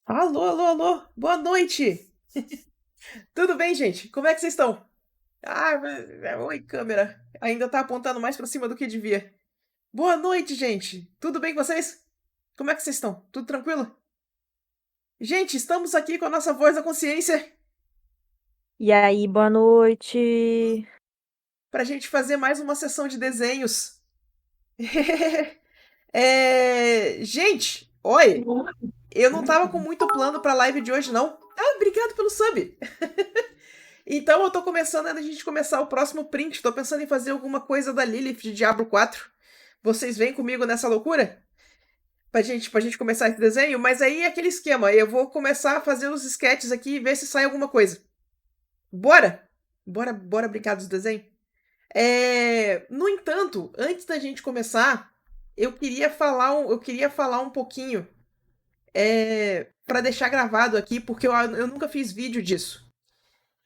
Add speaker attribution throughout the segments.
Speaker 1: Alô, alô, alô, boa noite! Tudo bem, gente? Como é que vocês estão? Oi, câmera. Ainda tá apontando mais pra cima do que devia. Boa noite, gente! Tudo bem com vocês? Como é que vocês estão? Tudo tranquilo? Gente, estamos aqui com a nossa voz da consciência
Speaker 2: E aí, boa noite.
Speaker 1: pra gente fazer mais uma sessão de desenhos. Gente, oi! Eu não tava com muito plano pra live de hoje, não. Obrigado pelo sub! Então eu tô começando a gente começar o próximo print. Tô pensando em fazer alguma coisa da Lilith de Diablo 4. Vocês vêm comigo nessa loucura? Pra gente começar esse desenho? Mas aí é aquele esquema. Eu vou começar a fazer os sketches aqui e ver se sai alguma coisa. Bora? Bora brincar dos desenhos? No entanto, antes da gente começar, eu queria falar um pouquinho para deixar gravado aqui, porque eu nunca fiz vídeo disso.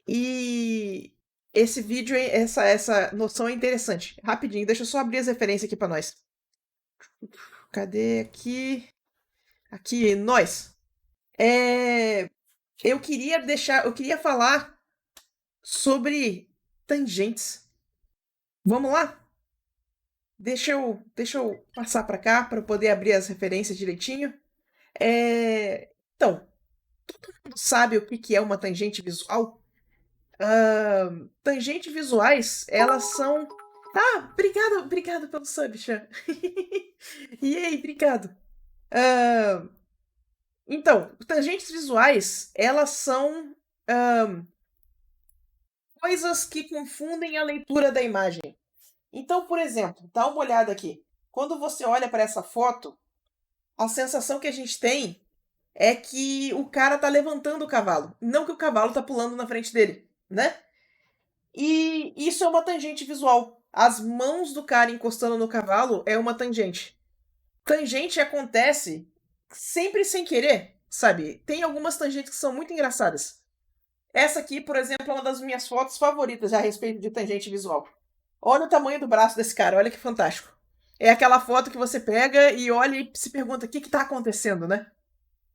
Speaker 1: E esse vídeo, essa noção é interessante. Rapidinho, deixa eu só abrir as referências aqui pra nós. Cadê aqui? Aqui, nós. É, eu queria falar sobre tangentes. Vamos lá? Deixa eu passar pra cá para poder abrir as referências direitinho. Então, todo mundo sabe o que que é uma tangente visual? Tangentes visuais, elas são. Obrigado pelo sub, Chan. E aí, obrigado. Ah, então, tangentes visuais, elas são coisas que confundem a leitura da imagem. Então, por exemplo, dá uma olhada aqui. Quando você olha para essa foto, a sensação que a gente tem é que o cara tá levantando o cavalo, não que o cavalo tá pulando na frente dele, né? E isso é uma tangente visual. As mãos do cara encostando no cavalo é uma tangente. Tangente acontece sempre sem querer, sabe? Tem algumas tangentes que são muito engraçadas. Essa aqui, por exemplo, é uma das minhas fotos favoritas a respeito de tangente visual. Olha o tamanho do braço desse cara, olha que fantástico. É aquela foto que você pega e olha e se pergunta o que está acontecendo, né?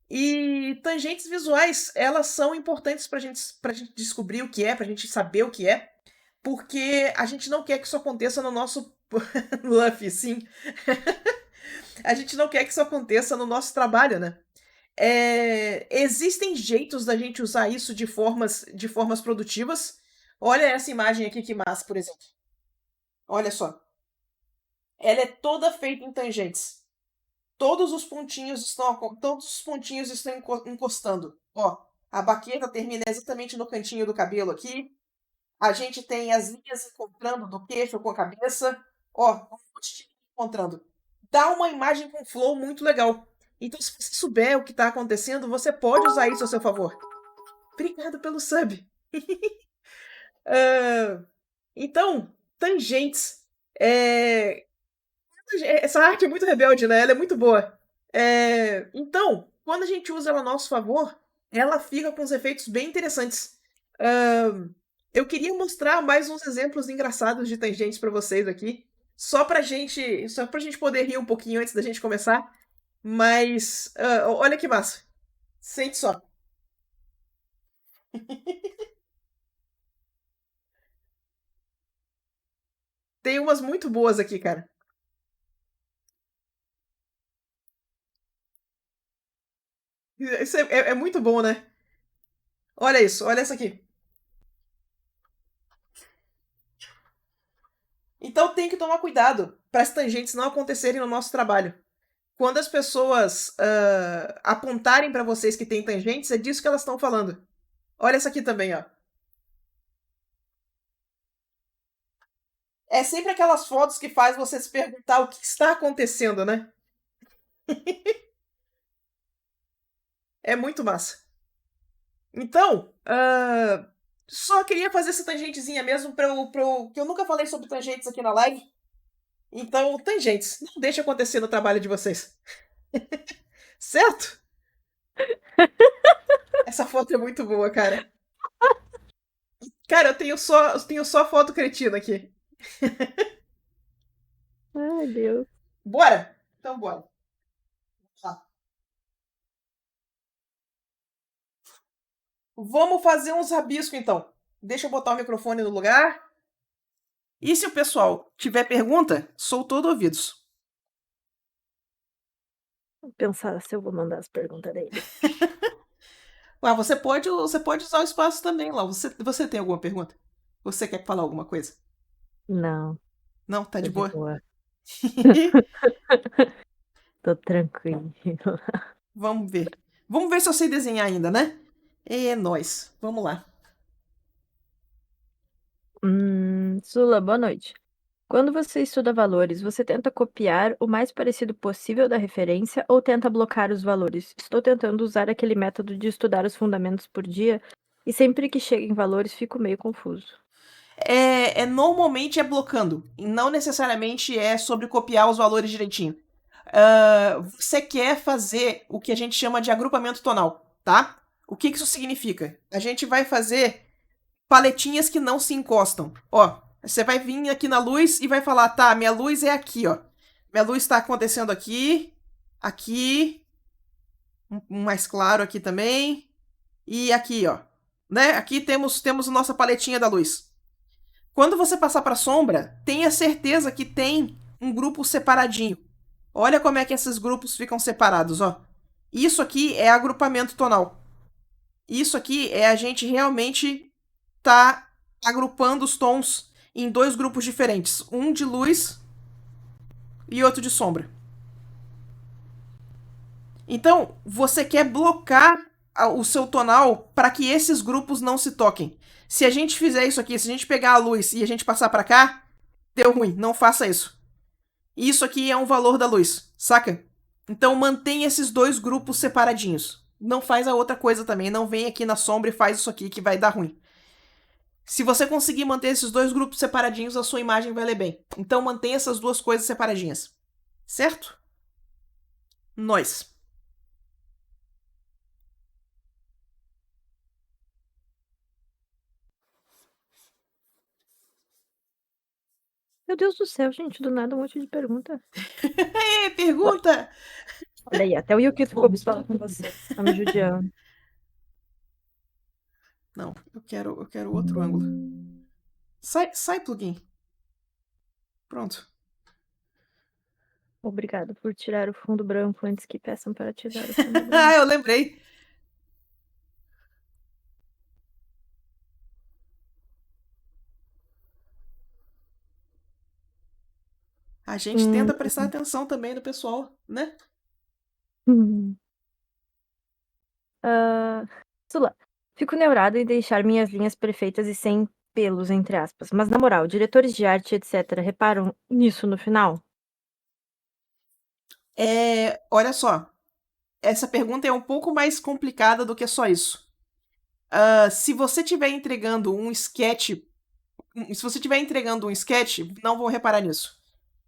Speaker 1: E tangentes visuais, elas são importantes pra gente descobrir o que é, pra gente saber o que é, porque a gente não quer que isso aconteça no nosso. Luffy, sim. A gente não quer que isso aconteça no nosso trabalho, né? Existem jeitos da gente usar isso de formas produtivas. Olha essa imagem aqui que massa, por exemplo. Olha só. Ela é toda feita em tangentes. Todos os pontinhos estão encostando. Ó, a baqueta termina exatamente no cantinho do cabelo aqui. A gente tem as linhas encontrando do queixo com a cabeça. Ó, um monte de linha encontrando. Dá uma imagem com flow muito legal. Então, se você souber o que está acontecendo, você pode usar isso a seu favor. Obrigado pelo sub. Ah, então, tangentes. É, Essa arte é muito rebelde, né? Ela é muito boa. Então, quando a gente usa ela a nosso favor, ela fica com uns efeitos bem interessantes. Ah, eu queria mostrar mais uns exemplos engraçados de tangentes pra vocês aqui, só pra gente poder rir um pouquinho antes da gente começar. Mas olha que massa. Sente só. Tem umas muito boas aqui, cara. Isso é muito bom, né? Olha isso, olha essa aqui. Então tem que tomar cuidado para as tangentes não acontecerem no nosso trabalho. Quando as pessoas apontarem para vocês que tem tangentes, é disso que elas estão falando. Olha essa aqui também, ó. É sempre aquelas fotos que faz você se perguntar o que está acontecendo, né? É muito massa. Então, só queria fazer essa tangentezinha mesmo que eu nunca falei sobre tangentes aqui na live. Então, tangentes, não deixe acontecer no trabalho de vocês. Certo? Essa foto é muito boa, cara. Cara, eu tenho só foto cretina aqui.
Speaker 2: Ai, Deus.
Speaker 1: Bora? Então bora. Tá. Vamos fazer uns rabiscos, então. Deixa eu botar o microfone no lugar. E se o pessoal tiver pergunta, sou todo ouvidos.
Speaker 2: Vou pensar se eu vou mandar as perguntas dele.
Speaker 1: Você pode usar o espaço também lá. Você tem alguma pergunta? Você quer falar alguma coisa?
Speaker 2: Não,
Speaker 1: Não? Tá
Speaker 2: tô
Speaker 1: de
Speaker 2: de
Speaker 1: boa?
Speaker 2: boa. Tô tranquilo.
Speaker 1: Vamos ver. Vamos ver se eu sei desenhar ainda, né? É nóis. Vamos lá.
Speaker 2: Sula, boa noite. Quando você estuda valores, você tenta copiar o mais parecido possível da referência ou tenta blocar os valores? Estou tentando usar aquele método de estudar os fundamentos por dia e sempre que chego em valores fico meio confuso.
Speaker 1: Normalmente é blocando. E não necessariamente é sobre copiar os valores direitinho. Você quer fazer o que a gente chama de agrupamento tonal, tá? O que isso significa? A gente vai fazer paletinhas que não se encostam. Ó, você vai vir aqui na luz e vai falar, tá, minha luz é aqui, ó. Minha luz está acontecendo aqui, aqui, um mais claro aqui também, e aqui, ó. Né? Aqui temos a nossa paletinha da luz. Quando você passar para sombra, tenha certeza que tem um grupo separadinho. Olha como é que esses grupos ficam separados, ó. Isso aqui é agrupamento tonal. Isso aqui é a gente realmente tá agrupando os tons em dois grupos diferentes, um de luz e outro de sombra. Então, você quer blocar o seu tonal para que esses grupos não se toquem. Se a gente fizer isso aqui, se a gente pegar a luz e a gente passar para cá, deu ruim, não faça isso. Isso aqui é um valor da luz, saca? Então mantenha esses dois grupos separadinhos. Não faz a outra coisa também, não vem aqui na sombra e faz isso aqui que vai dar ruim. Se você conseguir manter esses dois grupos separadinhos, a sua imagem vai ler bem. Então mantenha essas duas coisas separadinhas. Certo? Nós.
Speaker 2: Meu Deus do céu, gente, do nada um monte de pergunta.
Speaker 1: Pergunta!
Speaker 2: Olha aí, até o Yukito ficou pistola com você. Tá me judiando.
Speaker 1: Não, eu quero outro ângulo. Sai, plugin. Pronto.
Speaker 2: Obrigada por tirar o fundo branco antes que peçam para tirar o fundo branco.
Speaker 1: Eu lembrei. A gente tenta prestar atenção também no pessoal, né?
Speaker 2: Sula, fico neurada em deixar minhas linhas perfeitas e sem pelos, entre aspas. Mas, na moral, diretores de arte, etc., reparam nisso no final?
Speaker 1: Olha só. Essa pergunta é um pouco mais complicada do que só isso. Se você estiver entregando um sketch. Se você estiver entregando um sketch, não vão reparar nisso.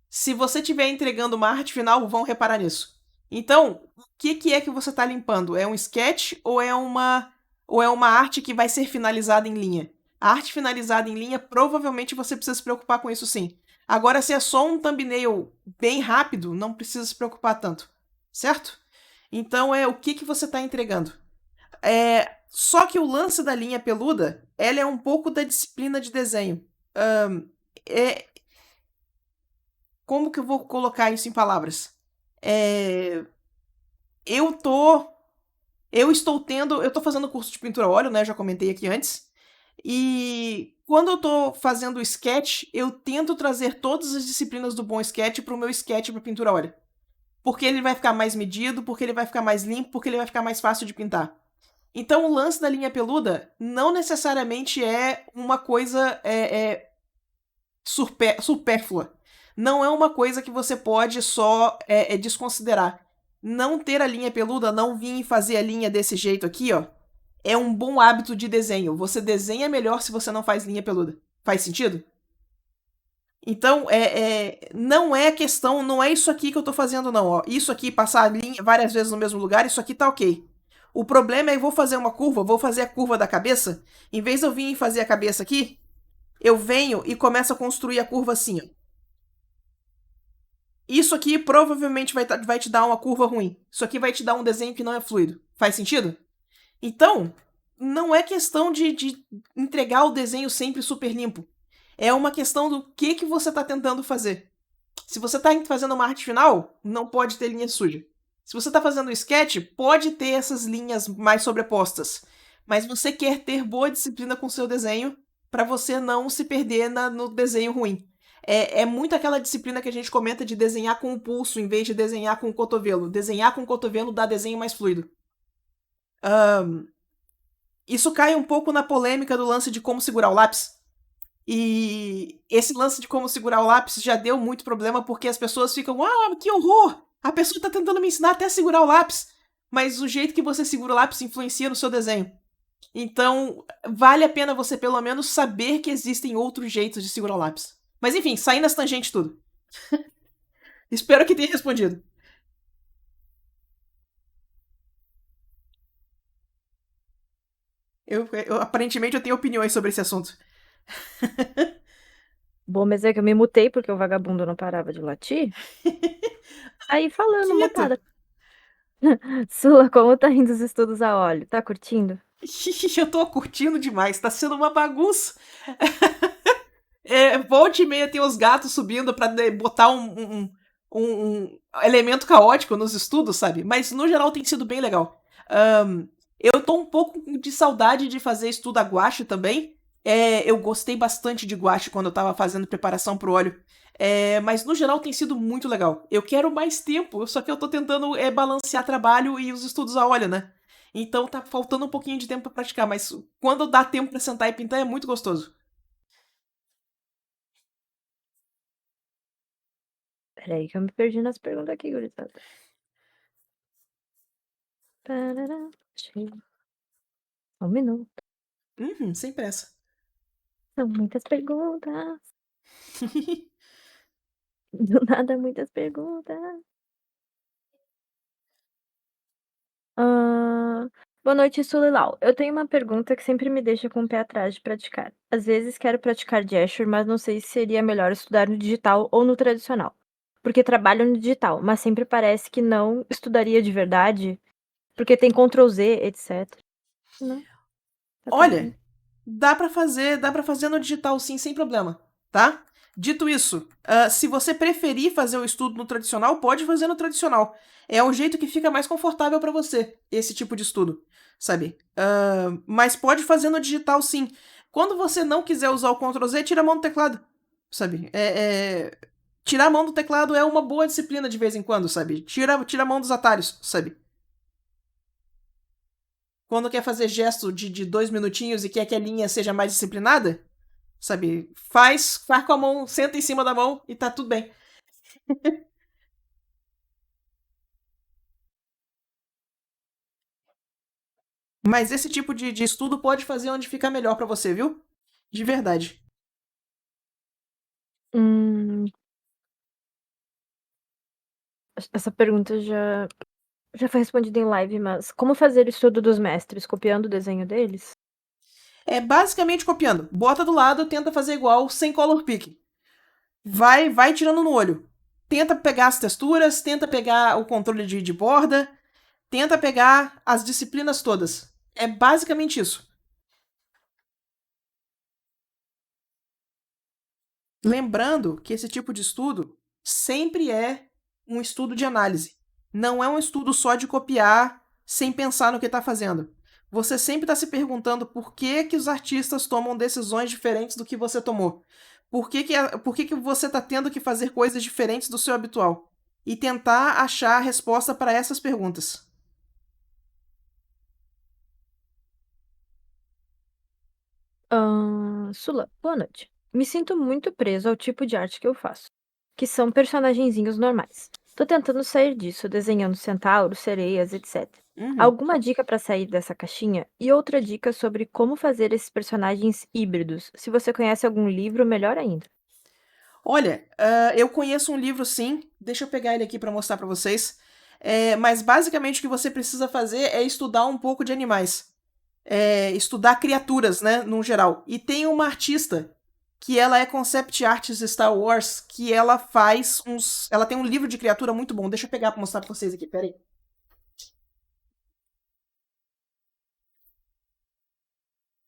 Speaker 1: Se você estiver entregando uma arte final, vão reparar nisso. Então, o que é que você está limpando? É um sketch ou é uma arte que vai ser finalizada em linha? A arte finalizada em linha, provavelmente você precisa se preocupar com isso sim. Agora, se é só um thumbnail bem rápido, não precisa se preocupar tanto. Certo? Então, o que você está entregando? Só que o lance da linha peluda, ela é um pouco da disciplina de desenho. Como que eu vou colocar isso em palavras? Eu tô fazendo curso de pintura a óleo, né? Já comentei aqui antes. E quando eu tô fazendo sketch, eu tento trazer todas as disciplinas do bom sketch pro meu sketch para pintura a óleo. Porque ele vai ficar mais medido, porque ele vai ficar mais limpo, porque ele vai ficar mais fácil de pintar. Então o lance da linha peluda não necessariamente é uma coisa supérflua. Não é uma coisa que você pode só desconsiderar. Não ter a linha peluda, não vir e fazer a linha desse jeito aqui, ó, é um bom hábito de desenho. Você desenha melhor se você não faz linha peluda. Faz sentido? Então, não é questão, não é isso aqui que eu tô fazendo, não. Ó. Isso aqui, passar a linha várias vezes no mesmo lugar, isso aqui tá ok. O problema é que eu vou fazer uma curva, vou fazer a curva da cabeça. Em vez de eu vir e fazer a cabeça aqui, eu venho e começo a construir a curva assim, ó. Isso aqui provavelmente vai te dar uma curva ruim. Isso aqui vai te dar um desenho que não é fluido. Faz sentido? Então, não é questão de entregar o desenho sempre super limpo. É uma questão do que você está tentando fazer. Se você está fazendo uma arte final, não pode ter linha suja. Se você está fazendo um sketch, pode ter essas linhas mais sobrepostas. Mas você quer ter boa disciplina com o seu desenho para você não se perder no desenho ruim. É muito aquela disciplina que a gente comenta de desenhar com o pulso em vez de desenhar com o cotovelo. Desenhar com o cotovelo dá desenho mais fluido. Isso cai um pouco na polêmica do lance de como segurar o lápis. E esse lance de como segurar o lápis já deu muito problema porque as pessoas ficam, que horror! A pessoa tá tentando me ensinar até a segurar o lápis. Mas o jeito que você segura o lápis influencia no seu desenho. Então, vale a pena você pelo menos saber que existem outros jeitos de segurar o lápis. Mas enfim, saindo das tangentes tudo. Espero que tenha respondido. Aparentemente eu tenho opiniões sobre esse assunto.
Speaker 2: Bom, mas é que eu me mutei porque o vagabundo não parava de latir. Aí falando,
Speaker 1: Quieto.
Speaker 2: mutada. Sula, como tá indo os estudos a óleo? Tá curtindo?
Speaker 1: Eu tô curtindo demais, tá sendo uma bagunça. Volta e meia tem os gatos subindo pra botar um elemento caótico nos estudos, sabe? Mas no geral tem sido bem legal. Eu tô um pouco de saudade de fazer estudo a guache também. Eu gostei bastante de guache quando eu tava fazendo preparação pro óleo. Mas no geral tem sido muito legal. Eu quero mais tempo, só que eu tô tentando balancear trabalho e os estudos a óleo, né? Então tá faltando um pouquinho de tempo pra praticar, mas quando dá tempo pra sentar e pintar é muito gostoso.
Speaker 2: Peraí que eu me perdi nas perguntas aqui, gurizada. Parará, achei. Um minuto.
Speaker 1: Sem pressa.
Speaker 2: São muitas perguntas. Do nada, muitas perguntas. Boa noite, Sulilau. Eu tenho uma pergunta que sempre me deixa com o pé atrás de praticar. Às vezes quero praticar Gesture, mas não sei se seria melhor estudar no digital ou no tradicional. Porque trabalho no digital, mas sempre parece que não estudaria de verdade, porque tem Ctrl Z, etc. Não, tá tudo
Speaker 1: Olha,
Speaker 2: bem.
Speaker 1: dá pra fazer no digital sim, sem problema, tá? Dito isso, se você preferir fazer o estudo no tradicional, pode fazer no tradicional. É o jeito que fica mais confortável pra você, esse tipo de estudo, sabe? Mas pode fazer no digital sim. Quando você não quiser usar o Ctrl Z, tira a mão do teclado, sabe? Tirar a mão do teclado é uma boa disciplina de vez em quando, sabe? Tira a mão dos atalhos, sabe? Quando quer fazer gesto de 2 minutinhos e quer que a linha seja mais disciplinada, sabe? Faz com a mão, senta em cima da mão e tá tudo bem. Mas esse tipo de estudo pode fazer onde ficar melhor pra você, viu? De verdade.
Speaker 2: Hum, essa pergunta já foi respondida em live, mas como fazer o estudo dos mestres? Copiando o desenho deles?
Speaker 1: É basicamente copiando. Bota do lado, tenta fazer igual, sem color pick. Vai tirando no olho. Tenta pegar as texturas, tenta pegar o controle de borda, tenta pegar as disciplinas todas. É basicamente isso. Lembrando que esse tipo de estudo sempre é um estudo de análise. Não é um estudo só de copiar sem pensar no que está fazendo. Você sempre está se perguntando por que os artistas tomam decisões diferentes do que você tomou. Por que você está tendo que fazer coisas diferentes do seu habitual. E tentar achar a resposta para essas perguntas.
Speaker 2: Sula, boa noite. Me sinto muito preso ao tipo de arte que eu faço, que são personagenzinhos normais. Tô tentando sair disso, desenhando centauros, sereias, etc.
Speaker 1: Uhum.
Speaker 2: Alguma dica pra sair dessa caixinha? E outra dica sobre como fazer esses personagens híbridos. Se você conhece algum livro, melhor ainda.
Speaker 1: Olha, eu conheço um livro sim, deixa eu pegar ele aqui para mostrar para vocês. Mas basicamente o que você precisa fazer é estudar um pouco de animais. Estudar criaturas, né, no geral. E tem uma artista que ela é concept artist Star Wars, que ela faz uns. Ela tem um livro de criatura muito bom. Deixa eu pegar pra mostrar pra vocês aqui, peraí.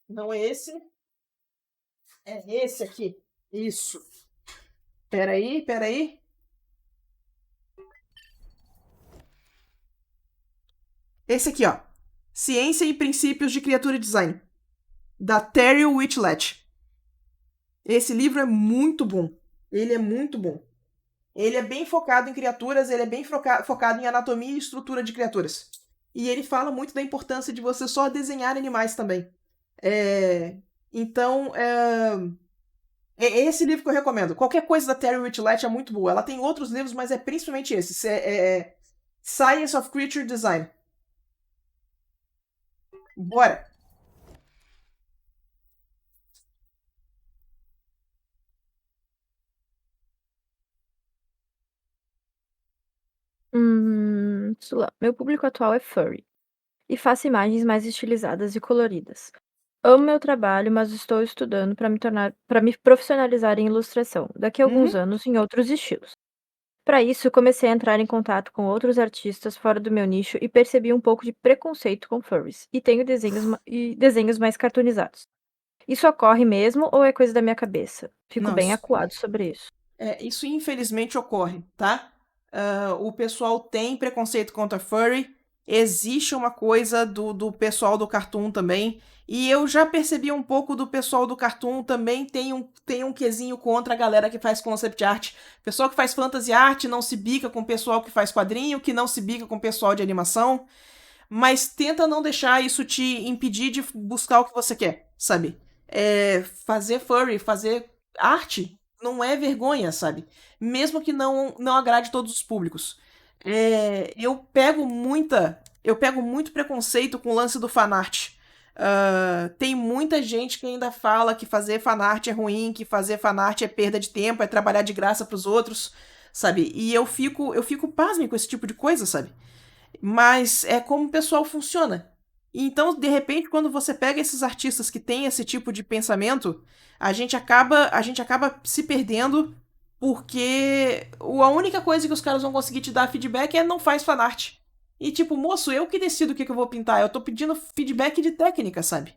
Speaker 1: Não é esse. É esse aqui. Isso. Peraí, peraí. Esse aqui, ó. Ciência e Princípios de Criatura e Design. Da Terry Whitlatch. Esse livro é muito bom. Ele é muito bom. Ele é bem focado em criaturas, ele é bem focado em anatomia e estrutura de criaturas. E ele fala muito da importância de você só desenhar animais também. Então, é esse livro que eu recomendo. Qualquer coisa da Terry Whitlatch é muito boa. Ela tem outros livros, mas é principalmente esse. Science of Creature Design. Bora!
Speaker 2: Sula, meu público atual é furry e faço imagens mais estilizadas e coloridas. Amo meu trabalho, mas estou estudando para me profissionalizar em ilustração, daqui a alguns
Speaker 1: Uhum.
Speaker 2: anos em outros estilos. Para isso, comecei a entrar em contato com outros artistas fora do meu nicho e percebi um pouco de preconceito com furries, e tenho desenhos mais cartoonizados. Isso ocorre mesmo ou é coisa da minha cabeça? Fico
Speaker 1: Não,
Speaker 2: bem acuado sobre isso.
Speaker 1: isso infelizmente ocorre, tá? O pessoal tem preconceito contra furry. Existe uma coisa do pessoal do cartoon também. E eu já percebi um pouco do pessoal do cartoon também tem um quesinho contra a galera que faz concept art. O pessoal que faz fantasy art não se bica com o pessoal que faz quadrinho, que não se bica com o pessoal de animação. Mas tenta não deixar isso te impedir de buscar o que você quer, sabe? Fazer furry, fazer arte não é vergonha, sabe? Mesmo que não agrade todos os públicos. Eu pego muito preconceito com o lance do fanart. Tem muita gente que ainda fala que fazer fanart é ruim, que fazer fanart é perda de tempo, é trabalhar de graça pros outros, sabe? E eu fico pasme com esse tipo de coisa, sabe? Mas é como o pessoal funciona. Então, de repente, quando você pega esses artistas que têm esse tipo de pensamento, a gente acaba se perdendo porque a única coisa que os caras vão conseguir te dar feedback é não faz fanart. E tipo, moço, eu que decido o que eu vou pintar. Eu tô pedindo feedback de técnica, sabe?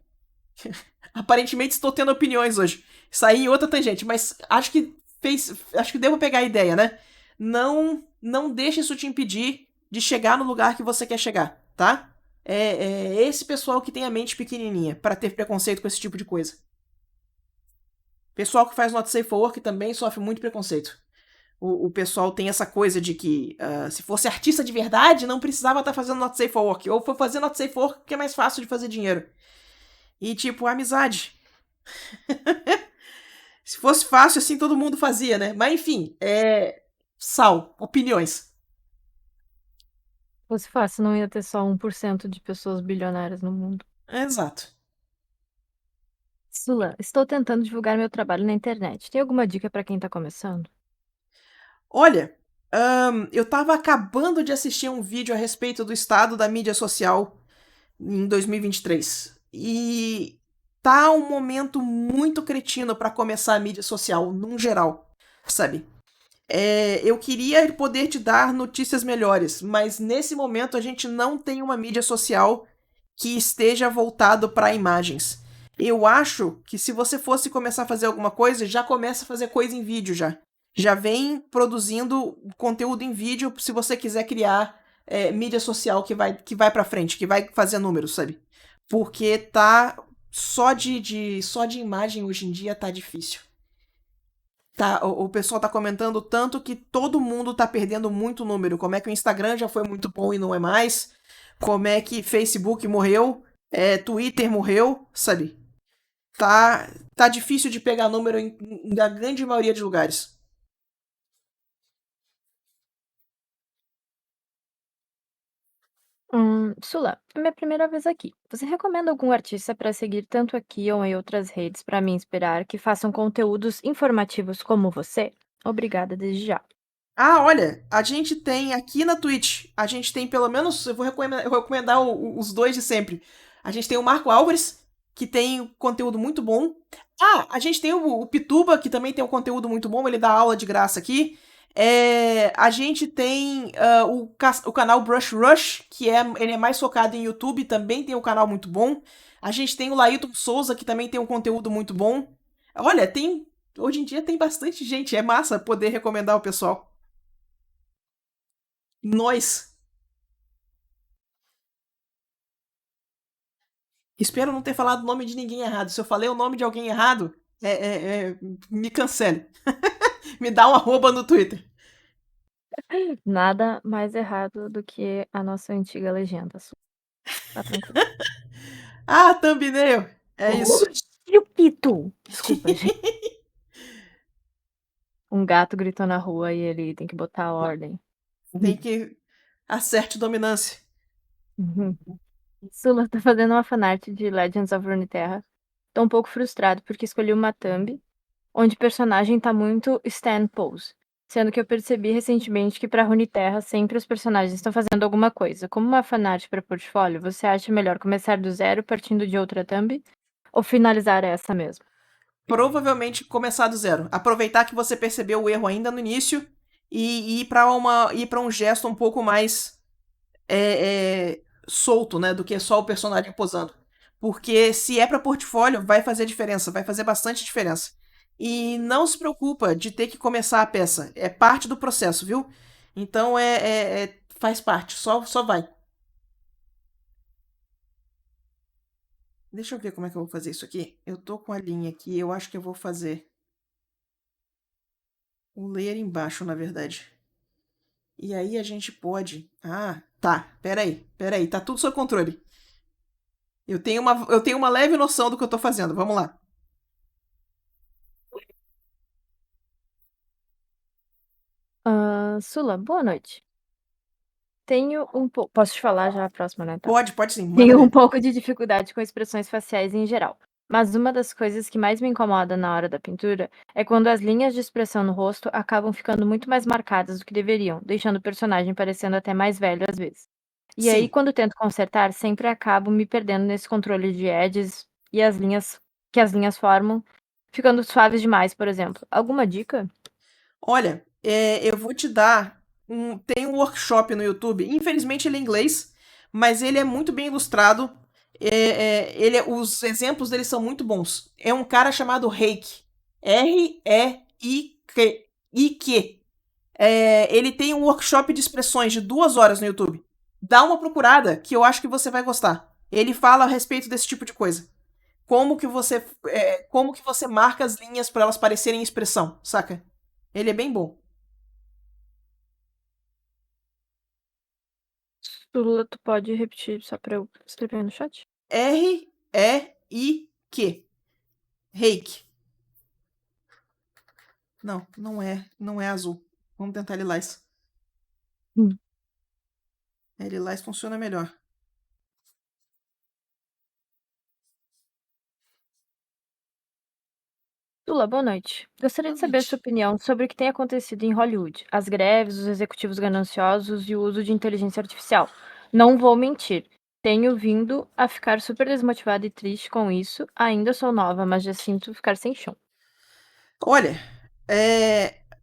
Speaker 1: Aparentemente estou tendo opiniões hoje. Saí em outra tangente, mas acho que devo pegar a ideia, né? Não deixe isso te impedir de chegar no lugar que você quer chegar, tá? É esse pessoal que tem a mente pequenininha para ter preconceito com esse tipo de coisa. Pessoal que faz not safe for work também sofre muito preconceito. O pessoal tem essa coisa de que se fosse artista de verdade, não precisava estar fazendo not safe for work. Ou foi fazer not safe for work porque é mais fácil de fazer dinheiro. E tipo, amizade. Se fosse fácil assim, todo mundo fazia, né? Mas enfim, opiniões.
Speaker 2: Se fosse fácil, não ia ter só 1% de pessoas bilionárias no mundo.
Speaker 1: Exato.
Speaker 2: Sula, estou tentando divulgar meu trabalho na internet. Tem alguma dica para quem está começando?
Speaker 1: Olha, eu tava acabando de assistir um vídeo a respeito do estado da mídia social em 2023. E tá um momento muito cretino para começar a mídia social, num geral, sabe? Eu queria poder te dar notícias melhores, mas nesse momento a gente não tem uma mídia social que esteja voltado para imagens. Eu acho que se você fosse começar a fazer alguma coisa, já começa a fazer coisa em vídeo já. Já vem produzindo conteúdo em vídeo se você quiser criar mídia social que vai para frente, que vai fazer números, sabe? Porque tá só de imagem hoje em dia tá difícil. Tá, o pessoal tá comentando tanto que todo mundo tá perdendo muito número. Como é que o Instagram já foi muito bom e não é mais? Como é que Facebook morreu? Twitter morreu, sabe? Tá difícil de pegar número na grande maioria de lugares.
Speaker 2: Sula, é minha primeira vez aqui. Você recomenda algum artista para seguir tanto aqui ou em outras redes para me inspirar que façam conteúdos informativos como você? Obrigada desde já.
Speaker 1: Ah, olha, a gente tem aqui na Twitch, a gente tem pelo menos, eu vou recomendar os dois de sempre. A gente tem o Marco Álvares, que tem conteúdo muito bom. Ah, a gente tem o Pituba, que também tem um conteúdo muito bom, ele dá aula de graça aqui. A gente tem o canal Brush Rush, ele é mais focado em YouTube, também tem um canal muito bom. A gente tem o Laírton Souza, que também tem um conteúdo muito bom. Olha, hoje em dia tem bastante gente. É massa poder recomendar o pessoal. Nós. Espero não ter falado o nome de ninguém errado. Se eu falei o nome de alguém errado, me cancele. Me dá um arroba no Twitter.
Speaker 2: Nada mais errado do que a nossa antiga legenda. Tá tranquilo.
Speaker 1: Ah, thumbnail. É isso.
Speaker 2: E o pito? Desculpa, gente. Um gato gritou na rua e ele tem que botar a ordem.
Speaker 1: Tem que acerte dominância.
Speaker 2: Sula tá fazendo uma fanart de Legends of Runeterra. Tô um pouco frustrado porque escolhi uma thumb onde o personagem tá muito stand pose. Sendo que eu percebi recentemente que pra Runeterra sempre os personagens estão fazendo alguma coisa. Como uma fanart pra portfólio, você acha melhor começar do zero partindo de outra thumb? Ou finalizar essa mesmo?
Speaker 1: Provavelmente começar do zero. Aproveitar que você percebeu o erro ainda no início e ir para um gesto um pouco mais solto, né, do que só o personagem posando. Porque se é para portfólio, vai fazer diferença, vai fazer bastante diferença. E não se preocupa de ter que começar a peça, é parte do processo, viu? Então faz parte, só vai. Deixa eu ver como é que eu vou fazer isso aqui. Eu tô com a linha aqui, eu acho que eu vou fazer o layer embaixo, na verdade. E aí a gente pode... Ah, tá. Peraí. Tá tudo sob controle. Eu tenho uma leve noção do que eu tô fazendo. Vamos lá.
Speaker 2: Sula, boa noite. Tenho um pouco. Posso te falar já a próxima, né? Tá.
Speaker 1: Pode sim. Manda
Speaker 2: Tenho um
Speaker 1: ver.
Speaker 2: pouco de dificuldade com expressões faciais em geral. Mas uma das coisas que mais me incomoda na hora da pintura é quando as linhas de expressão no rosto acabam ficando muito mais marcadas do que deveriam, deixando o personagem parecendo até mais velho às vezes. E aí,
Speaker 1: Sim.
Speaker 2: quando tento consertar, sempre acabo me perdendo nesse controle de edges e as linhas que as linhas formam, ficando suaves demais, por exemplo. Alguma dica?
Speaker 1: Olha, eu vou te dar tem um workshop no YouTube. Infelizmente ele é em inglês, mas ele é muito bem ilustrado. Os exemplos dele são muito bons. É um cara chamado Reiki. R-E-I-K. Ele tem um workshop de expressões de 2 horas no YouTube. Dá uma procurada que eu acho que você vai gostar. Ele fala a respeito desse tipo de coisa. Como que você marca as linhas para elas parecerem expressão, saca? Ele é bem bom.
Speaker 2: Sula, tu pode repetir só pra eu escrever no chat?
Speaker 1: R-E-I-Q. Reiki. Não, não é azul. Vamos tentar lilás. Lilás funciona melhor.
Speaker 2: Sula, boa noite. Gostaria
Speaker 1: Boa
Speaker 2: de saber a sua
Speaker 1: noite.
Speaker 2: opinião sobre o que tem acontecido em Hollywood, as greves, os executivos gananciosos e o uso de inteligência artificial. Não vou mentir, tenho vindo a ficar super desmotivada e triste com isso. Ainda sou nova, mas já sinto ficar sem chão.
Speaker 1: Olha,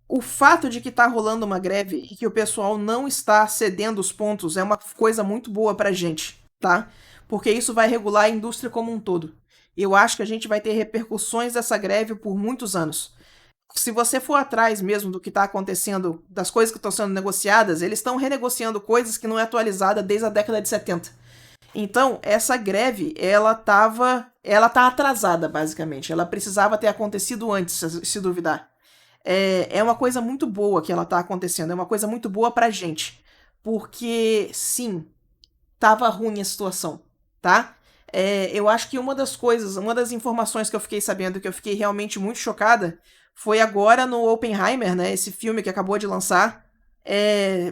Speaker 1: o fato de que tá rolando uma greve e que o pessoal não está cedendo os pontos é uma coisa muito boa pra gente, tá? Porque isso vai regular a indústria como um todo. Eu acho que a gente vai ter repercussões dessa greve por muitos anos. Se você for atrás mesmo do que está acontecendo, das coisas que estão sendo negociadas, eles estão renegociando coisas que não é atualizada desde a década de 70. Então, essa greve, ela tá atrasada, basicamente. Ela precisava ter acontecido antes, se duvidar. É uma coisa muito boa que ela tá acontecendo, é uma coisa muito boa pra gente. Porque, sim, tava ruim a situação, tá? Eu acho que uma das informações que eu fiquei sabendo, que eu fiquei realmente muito chocada, foi agora no Oppenheimer, né? Esse filme que acabou de lançar.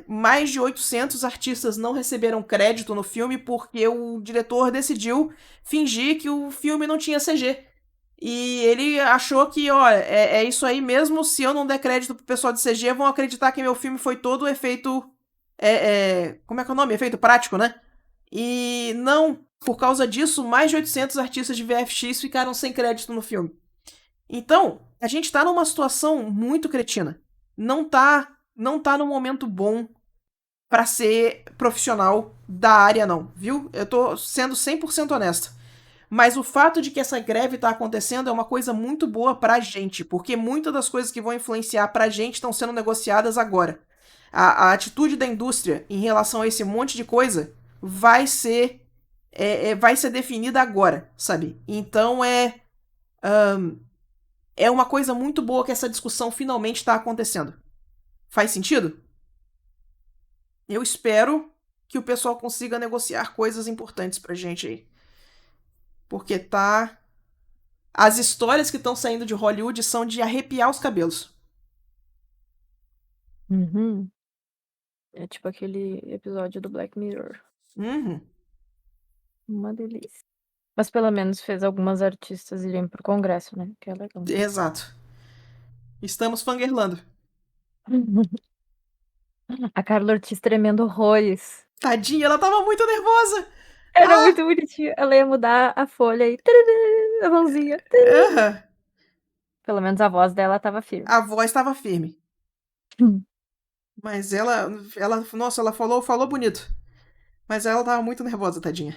Speaker 1: Mais de 800 artistas não receberam crédito no filme porque o diretor decidiu fingir que o filme não tinha CG. E ele achou que, ó, é isso aí mesmo, se eu não der crédito pro pessoal de CG, vão acreditar que meu filme foi todo efeito. Como é que é o nome? Efeito prático, né? E não, por causa disso, mais de 800 artistas de VFX ficaram sem crédito no filme. Então, a gente tá numa situação muito cretina. Não tá num momento bom pra ser profissional da área, não, viu? Eu tô sendo 100% honesta. Mas o fato de que essa greve está acontecendo é uma coisa muito boa pra gente, porque muitas das coisas que vão influenciar pra gente estão sendo negociadas agora. A atitude da indústria em relação a esse monte de coisa vai ser definida agora, sabe? Então é uma coisa muito boa que essa discussão finalmente está acontecendo. Faz sentido? Eu espero que o pessoal consiga negociar coisas importantes pra gente aí. Porque tá. As histórias que estão saindo de Hollywood são de arrepiar os cabelos.
Speaker 2: Uhum. É tipo aquele episódio do Black Mirror.
Speaker 1: Uhum.
Speaker 2: Uma delícia. Mas pelo menos fez algumas artistas irem pro congresso, né? Que é legal.
Speaker 1: Exato. Estamos fangirlando.
Speaker 2: A Carla Ortiz tremendo horrores.
Speaker 1: Tadinha, ela tava muito nervosa.
Speaker 2: Era
Speaker 1: Ah,
Speaker 2: muito bonitinho. Ela ia mudar a folha e tarará, a mãozinha.
Speaker 1: aham.
Speaker 2: Pelo menos a voz dela tava firme.
Speaker 1: A voz estava firme. Mas nossa, ela falou bonito. Mas ela tava muito nervosa, tadinha.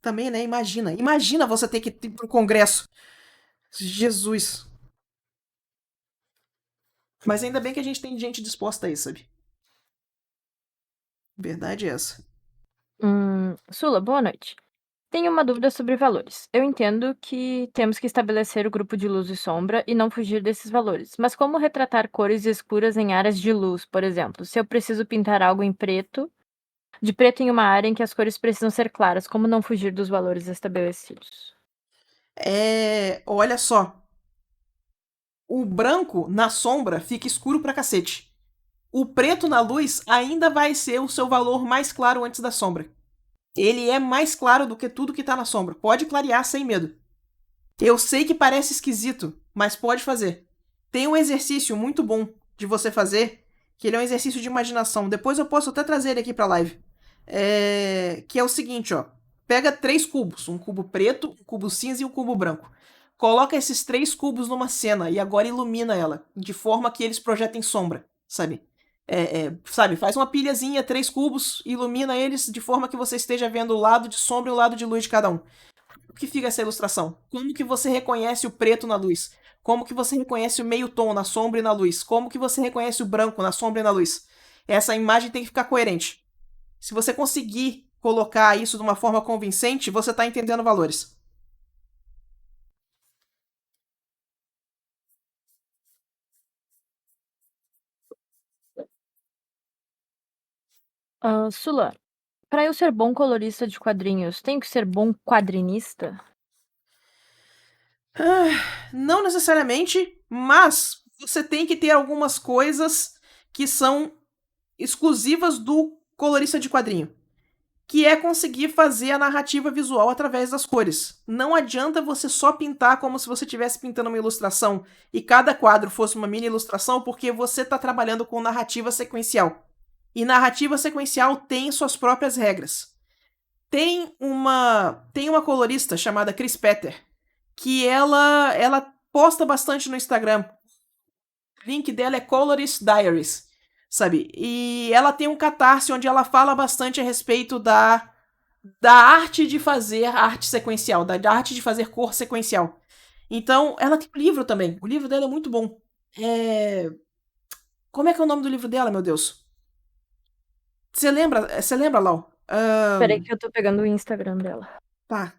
Speaker 1: Também, né? Imagina você ter que ir pro congresso. Jesus. Mas ainda bem que a gente tem gente disposta a isso, sabe? Verdade é essa.
Speaker 2: Sula, boa noite. Tenho uma dúvida sobre valores. Eu entendo que temos que estabelecer o grupo de luz e sombra e não fugir desses valores. Mas como retratar cores escuras em áreas de luz, por exemplo? Se eu preciso pintar algo em preto, de preto em uma área em que as cores precisam ser claras, como não fugir dos valores estabelecidos?
Speaker 1: Olha só. O branco na sombra fica escuro pra cacete. O preto na luz ainda vai ser o seu valor mais claro antes da sombra. Ele é mais claro do que tudo que tá na sombra. Pode clarear sem medo. Eu sei que parece esquisito, mas pode fazer. Tem um exercício muito bom de você fazer, que ele é um exercício de imaginação. Depois eu posso até trazer ele aqui pra live. Que é o seguinte, ó. Pega 3 cubos, um cubo preto, um cubo cinza e um cubo branco. Coloca esses 3 cubos numa cena e agora ilumina ela, de forma que eles projetem sombra, sabe? Sabe, faz uma pilhazinha, 3 cubos, ilumina eles de forma que você esteja vendo o lado de sombra e o lado de luz de cada um. O que fica essa ilustração? Como que você reconhece o preto na luz? Como que você reconhece o meio tom na sombra e na luz? Como que você reconhece o branco na sombra e na luz? Essa imagem tem que ficar coerente. Se você conseguir colocar isso de uma forma convincente, você está entendendo valores.
Speaker 2: Sula, para eu ser bom colorista de quadrinhos, tenho que ser bom quadrinista?
Speaker 1: Não necessariamente, mas você tem que ter algumas coisas que são exclusivas do colorista de quadrinho, que é conseguir fazer a narrativa visual através das cores. Não adianta você só pintar como se você estivesse pintando uma ilustração e cada quadro fosse uma mini ilustração, porque você está trabalhando com narrativa sequencial. E narrativa sequencial tem suas próprias regras. Tem uma colorista chamada Chris Petter, que ela posta bastante no Instagram. O link dela é Colorist Diaries, sabe? E ela tem um catarse onde ela fala bastante a respeito da arte de fazer arte sequencial, da arte de fazer cor sequencial. Então, ela tem um livro também. O livro dela é muito bom. Como é que é o nome do livro dela, meu Deus? Você lembra, Lau?
Speaker 2: Peraí que eu tô pegando o Instagram dela.
Speaker 1: Tá.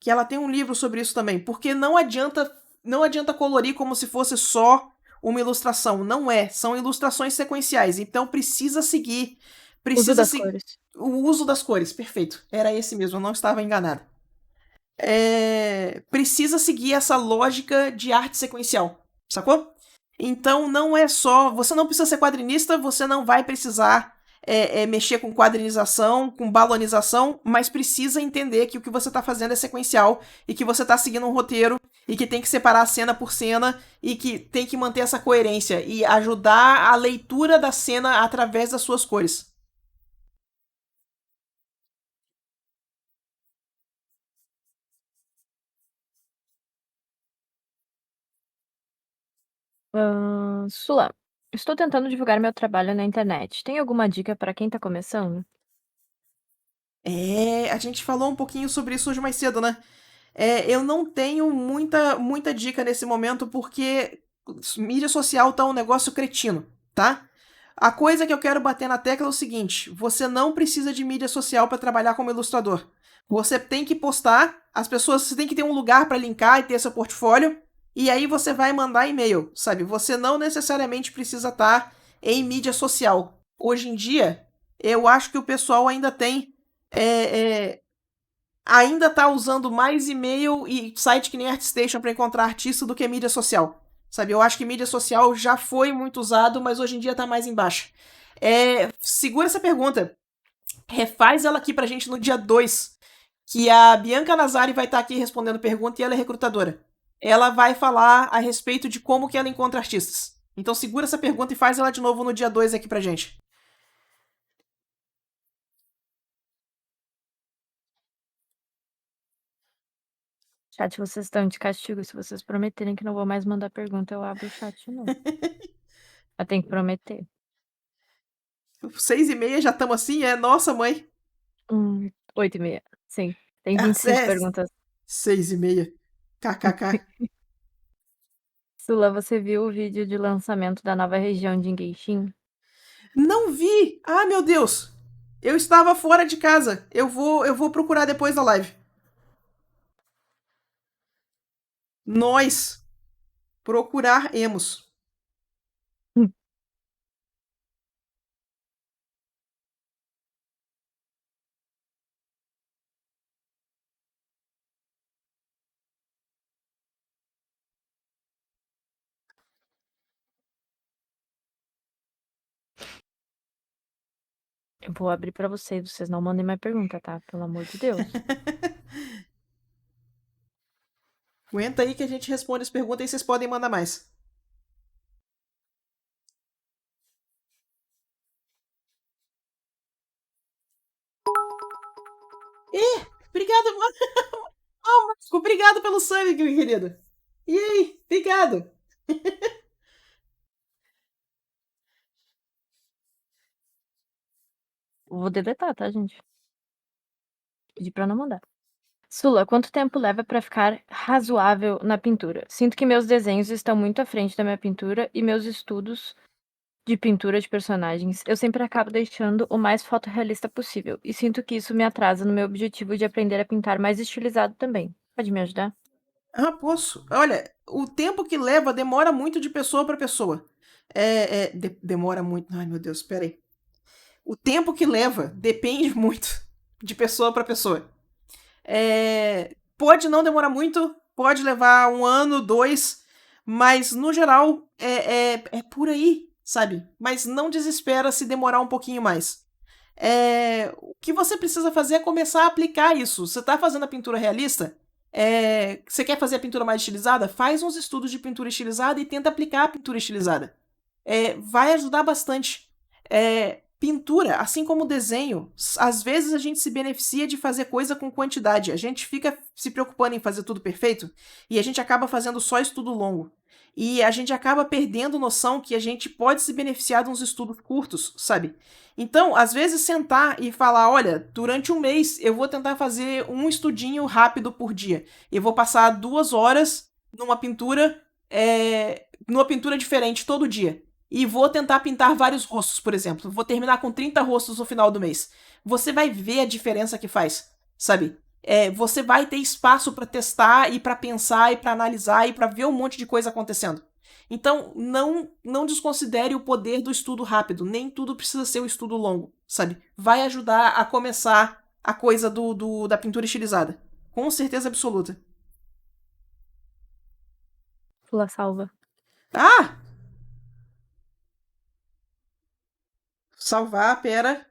Speaker 1: Que ela tem um livro sobre isso também. Porque não adianta colorir como se fosse só uma ilustração. Não é. São ilustrações sequenciais. Então precisa seguir.
Speaker 2: Uso
Speaker 1: Precisa
Speaker 2: das
Speaker 1: seguir.
Speaker 2: cores.
Speaker 1: O uso das cores. Perfeito. Era esse mesmo. Eu não estava enganada. Precisa seguir essa lógica de arte sequencial. Sacou? Então não é só. Você não precisa ser quadrinista, você não vai precisar mexer com quadrinização, com balonização, mas precisa entender que o que você está fazendo é sequencial e que você está seguindo um roteiro e que tem que separar cena por cena e que tem que manter essa coerência e ajudar a leitura da cena através das suas cores.
Speaker 2: Sula, estou tentando divulgar meu trabalho na internet. Tem alguma dica para quem tá começando?
Speaker 1: É, a gente falou um pouquinho sobre isso hoje mais cedo, né? Eu não tenho muita dica nesse momento porque mídia social tá um negócio cretino, tá? A coisa que eu quero bater na tecla é o seguinte: você não precisa de mídia social para trabalhar como ilustrador. Você tem que postar, as pessoas, você tem que ter um lugar para linkar e ter seu portfólio, e aí você vai mandar e-mail, sabe? Você não necessariamente precisa estar em mídia social. Hoje em dia, eu acho que o pessoal ainda tem é, é, ainda tá usando mais e-mail e site que nem ArtStation para encontrar artista do que mídia social. Sabe, eu acho que mídia social já foi muito usado, mas hoje em dia tá mais embaixo. Segura essa pergunta. Refaz ela aqui pra gente no dia 2, que a Bianca Nazari vai estar aqui respondendo pergunta e ela é recrutadora. Ela vai falar a respeito de como que ela encontra artistas. Então segura essa pergunta e faz ela de novo no dia 2 aqui pra gente.
Speaker 2: Chat, vocês estão de castigo. Se vocês prometerem que não vou mais mandar pergunta, eu abro o chat de novo. Eu tenho que prometer.
Speaker 1: 6h30 já estamos assim? Nossa, mãe.
Speaker 2: 8h30. Sim. Tem 25 perguntas.
Speaker 1: 6h30. KKK.
Speaker 2: Sula, você viu o vídeo de lançamento da nova região de Ingueixin?
Speaker 1: Não vi! Ah, meu Deus! Eu estava fora de casa. Eu vou procurar depois da live. Nós procuraremos.
Speaker 2: Eu vou abrir pra vocês. Vocês não mandem mais pergunta, tá? Pelo amor de Deus.
Speaker 1: Aguenta aí que a gente responde as perguntas e vocês podem mandar mais. Obrigado, obrigado pelo sub, meu querido. E aí, obrigado.
Speaker 2: Vou deletar, tá, gente? Pedi pra não mandar. Sula, quanto tempo leva pra ficar razoável na pintura? Sinto que meus desenhos estão muito à frente da minha pintura e meus estudos de pintura de personagens, eu sempre acabo deixando o mais fotorrealista possível, e sinto que isso me atrasa no meu objetivo de aprender a pintar mais estilizado também. Pode me ajudar?
Speaker 1: Ah, posso. Olha, o tempo que leva demora muito de pessoa para pessoa. Demora muito. Ai, meu Deus, espera aí. O tempo que leva depende muito de pessoa para pessoa. Pode não demorar muito, pode levar 1 ano, 2, mas no geral é por aí, sabe? Mas não desespera se demorar um pouquinho mais. O que você precisa fazer é começar a aplicar isso. Você está fazendo a pintura realista? Você quer fazer a pintura mais estilizada? Faz uns estudos de pintura estilizada e tenta aplicar a pintura estilizada. Vai ajudar bastante. Pintura, assim como desenho, às vezes a gente se beneficia de fazer coisa com quantidade. A gente fica se preocupando em fazer tudo perfeito e a gente acaba fazendo só estudo longo. E a gente acaba perdendo noção que a gente pode se beneficiar de uns estudos curtos, sabe? Então, às vezes, sentar e falar: olha, durante um mês eu vou tentar fazer um estudinho rápido por dia. Eu vou passar 2 horas numa pintura diferente todo dia e vou tentar pintar vários rostos, por exemplo. Vou terminar com 30 rostos no final do mês. Você vai ver a diferença que faz, sabe? Você vai ter espaço para testar e para pensar e para analisar e para ver um monte de coisa acontecendo. Então, não desconsidere o poder do estudo rápido. Nem tudo precisa ser um estudo longo, sabe? Vai ajudar a começar a coisa da pintura estilizada. Com certeza absoluta.
Speaker 2: Sula, salva.
Speaker 1: Ah! Salvar, pera.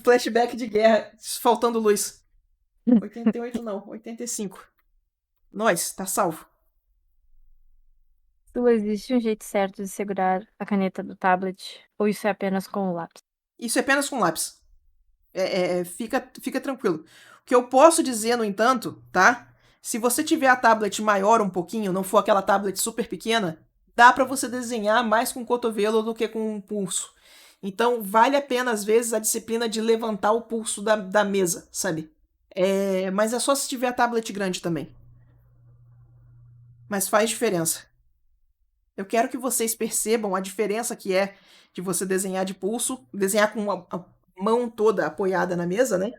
Speaker 1: Flashback de guerra, faltando luz. 88 não, 85. Nós, tá salvo.
Speaker 2: Sula, existe um jeito certo de segurar a caneta do tablet? Ou isso é apenas com o lápis?
Speaker 1: Isso é apenas com lápis. Fica tranquilo. O que eu posso dizer, no entanto, tá? Se você tiver a tablet maior um pouquinho, não for aquela tablet super pequena, dá para você desenhar mais com o cotovelo do que com o pulso. Então, vale a pena, às vezes, a disciplina de levantar o pulso da mesa, sabe? Mas é só se tiver a tablet grande também. Mas faz diferença. Eu quero que vocês percebam a diferença que é de você desenhar de pulso, desenhar com a mão toda apoiada na mesa, né?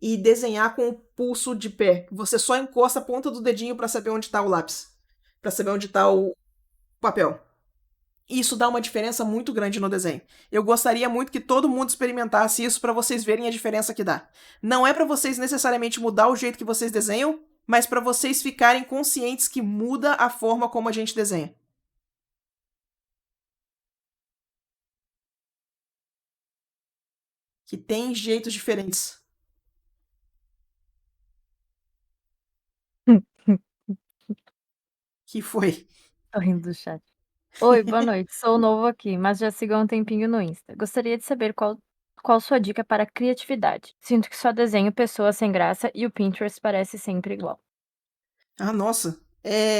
Speaker 1: E desenhar com o pulso de pé. Você só encosta a ponta do dedinho para saber onde está o lápis, para saber onde está o papel. Isso dá uma diferença muito grande no desenho. Eu gostaria muito que todo mundo experimentasse isso para vocês verem a diferença que dá. Não é para vocês necessariamente mudar o jeito que vocês desenham, mas para vocês ficarem conscientes que muda a forma como a gente desenha. Que tem jeitos diferentes. Que foi?
Speaker 2: Tô rindo do chat. Oi, boa noite. Sou novo aqui, mas já sigo há um tempinho no Insta. Gostaria de saber qual sua dica para criatividade. Sinto que só desenho pessoas sem graça e o Pinterest parece sempre igual.
Speaker 1: Ah, nossa.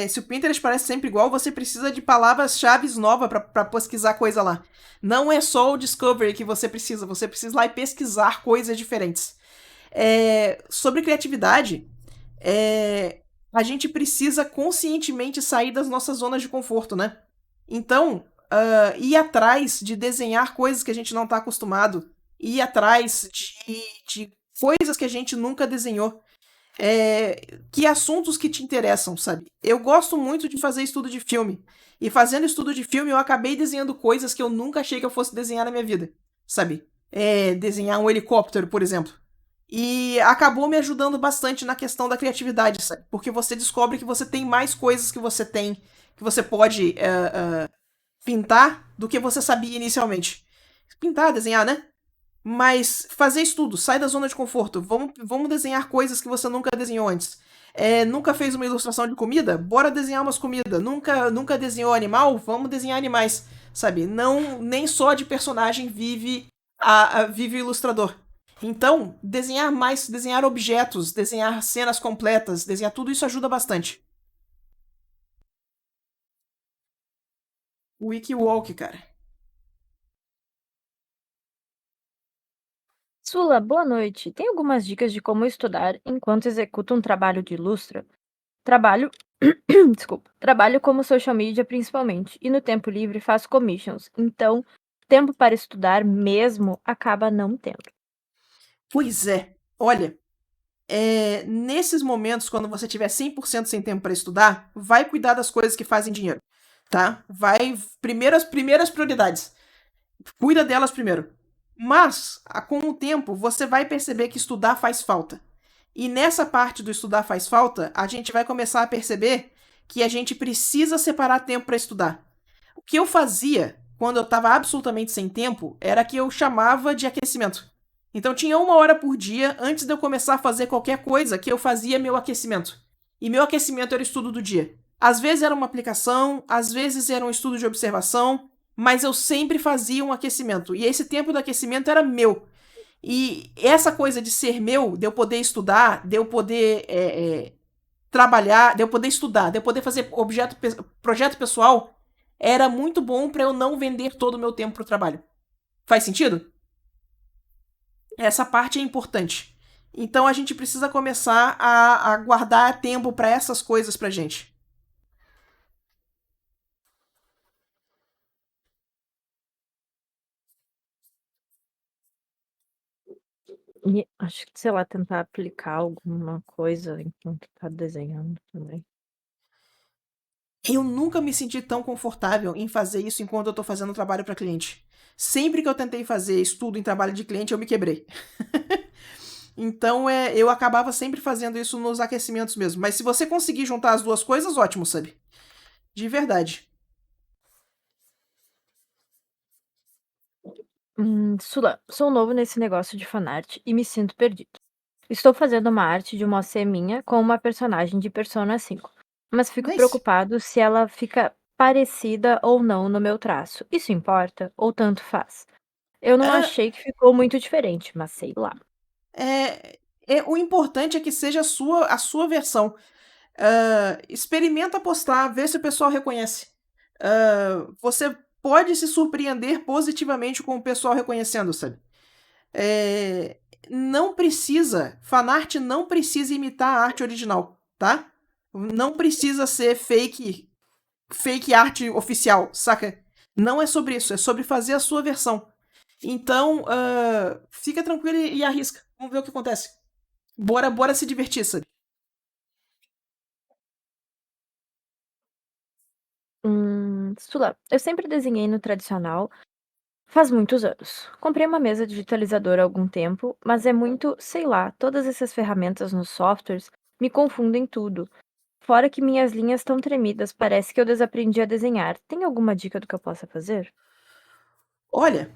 Speaker 1: Se o Pinterest parece sempre igual, você precisa de palavras-chave novas para pesquisar coisa lá. Não é só o Discovery que você precisa ir lá e pesquisar coisas diferentes. Sobre criatividade, a gente precisa conscientemente sair das nossas zonas de conforto, né? Então, ir atrás de desenhar coisas que a gente não está acostumado, ir atrás de coisas que a gente nunca desenhou. Que assuntos que te interessam, sabe? Eu gosto muito de fazer estudo de filme. E fazendo estudo de filme, eu acabei desenhando coisas que eu nunca achei que eu fosse desenhar na minha vida, sabe? Desenhar um helicóptero, por exemplo. E acabou me ajudando bastante na questão da criatividade, sabe? Porque você descobre que você tem mais coisas que você pode pintar do que você sabia inicialmente. Pintar, desenhar, né? Mas fazer estudo, sai da zona de conforto. Vamos desenhar coisas que você nunca desenhou antes. Nunca fez uma ilustração de comida? Bora desenhar umas comidas. Nunca desenhou animal? Vamos desenhar animais. Sabe? Não, nem só de personagem vive o ilustrador. Então, desenhar mais, desenhar objetos, desenhar cenas completas, desenhar tudo isso ajuda bastante. Wikiwalk, cara.
Speaker 2: Sula, boa noite. Tem algumas dicas de como estudar enquanto executo um trabalho de ilustra? Trabalho, desculpa, trabalho como social media principalmente, e no tempo livre faço commissions. Então, tempo para estudar mesmo acaba não tendo.
Speaker 1: Pois é. Olha, nesses momentos, quando você tiver 100% sem tempo para estudar, vai cuidar das coisas que fazem dinheiro, tá? Primeiras prioridades. Cuida delas primeiro. Mas, com o tempo, você vai perceber que estudar faz falta. E nessa parte do estudar faz falta, a gente vai começar a perceber que a gente precisa separar tempo para estudar. O que eu fazia quando eu estava absolutamente sem tempo era que eu chamava de aquecimento. Então tinha 1 hora por dia antes de eu começar a fazer qualquer coisa que eu fazia meu aquecimento. E meu aquecimento era o estudo do dia. Às vezes era uma aplicação, às vezes era um estudo de observação, mas eu sempre fazia um aquecimento. E esse tempo do aquecimento era meu. E essa coisa de ser meu, de eu poder estudar, de eu poder trabalhar, de eu poder estudar, de eu poder fazer projeto pessoal, era muito bom para eu não vender todo o meu tempo pro trabalho. Faz sentido? Essa parte é importante. Então a gente precisa começar a guardar tempo para essas coisas pra gente.
Speaker 2: E acho que, sei lá, tentar aplicar alguma coisa enquanto tá desenhando também.
Speaker 1: Eu nunca me senti tão confortável em fazer isso enquanto eu tô fazendo trabalho para cliente. Sempre que eu tentei fazer estudo em trabalho de cliente, eu me quebrei. Então, eu acabava sempre fazendo isso nos aquecimentos mesmo. Mas se você conseguir juntar as duas coisas, ótimo, sabe? De verdade.
Speaker 2: Sula, sou novo nesse negócio de fanart e me sinto perdido. Estou fazendo uma arte de uma OC minha com uma personagem de Persona 5, mas fico
Speaker 1: Nice.
Speaker 2: preocupado se ela fica parecida ou não no meu traço. Isso importa ou tanto faz? Eu não
Speaker 1: Ah,
Speaker 2: achei que ficou muito diferente, mas sei lá.
Speaker 1: o importante é que seja a sua versão. Experimenta postar, vê se o pessoal reconhece. Você pode se surpreender positivamente com o pessoal reconhecendo, sabe? Não precisa, fanart não precisa imitar a arte original, tá? Não precisa ser fake arte oficial, saca? Não é sobre isso, é sobre fazer a sua versão. Então, fica tranquilo e arrisca. Vamos ver o que acontece. Bora se divertir, sabe?
Speaker 2: Sula, eu sempre desenhei no tradicional faz muitos anos. Comprei uma mesa digitalizadora há algum tempo, mas é muito, sei lá, todas essas ferramentas nos softwares me confundem tudo. Fora que minhas linhas estão tremidas, parece que eu desaprendi a desenhar. Tem alguma dica do que eu possa fazer?
Speaker 1: Olha,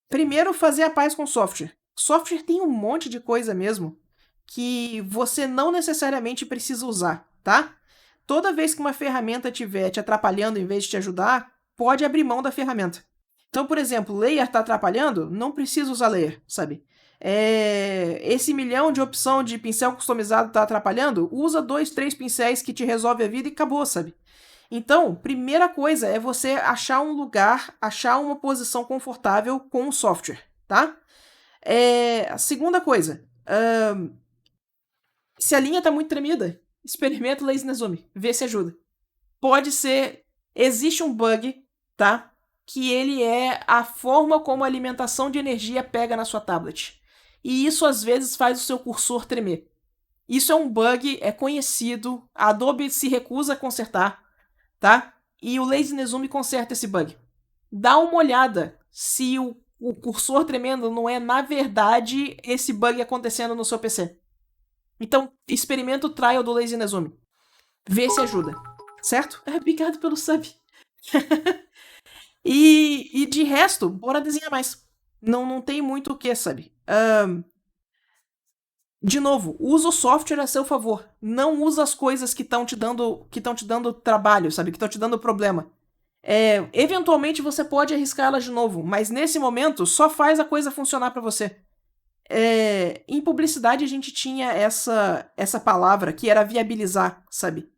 Speaker 1: primeiro fazer a paz com o software. Software tem um monte de coisa mesmo que você não necessariamente precisa usar, tá? Toda vez que uma ferramenta estiver te atrapalhando em vez de te ajudar, pode abrir mão da ferramenta. Então, por exemplo, layer está atrapalhando, não precisa usar layer, sabe? Esse milhão de opção de pincel customizado está atrapalhando, usa 2, 3 pincéis que te resolve a vida e acabou, sabe? Então, primeira coisa é você achar um lugar, achar uma posição confortável com o software, tá? A segunda coisa, se a linha está muito tremida, experimenta o Lazy Nezumi, vê se ajuda. Pode ser, existe um bug, tá? Que ele é a forma como a alimentação de energia pega na sua tablet. E isso às vezes faz o seu cursor tremer. Isso é um bug, é conhecido, a Adobe se recusa a consertar, tá? E o Lazy Nezumi conserta esse bug. Dá uma olhada se o cursor tremendo não é, na verdade, esse bug acontecendo no seu PC. Então, experimenta o trial do Lazy Nezumi. Vê se ajuda. Certo? Obrigado pelo sub. E de resto, bora desenhar mais. Não tem muito o que, sabe? De novo, usa o software a seu favor. Não usa as coisas que estão te dando trabalho, sabe? Que estão te dando problema. Eventualmente você pode arriscar elas de novo, mas nesse momento só faz a coisa funcionar para você. Em publicidade a gente tinha essa palavra que era viabilizar, sabe?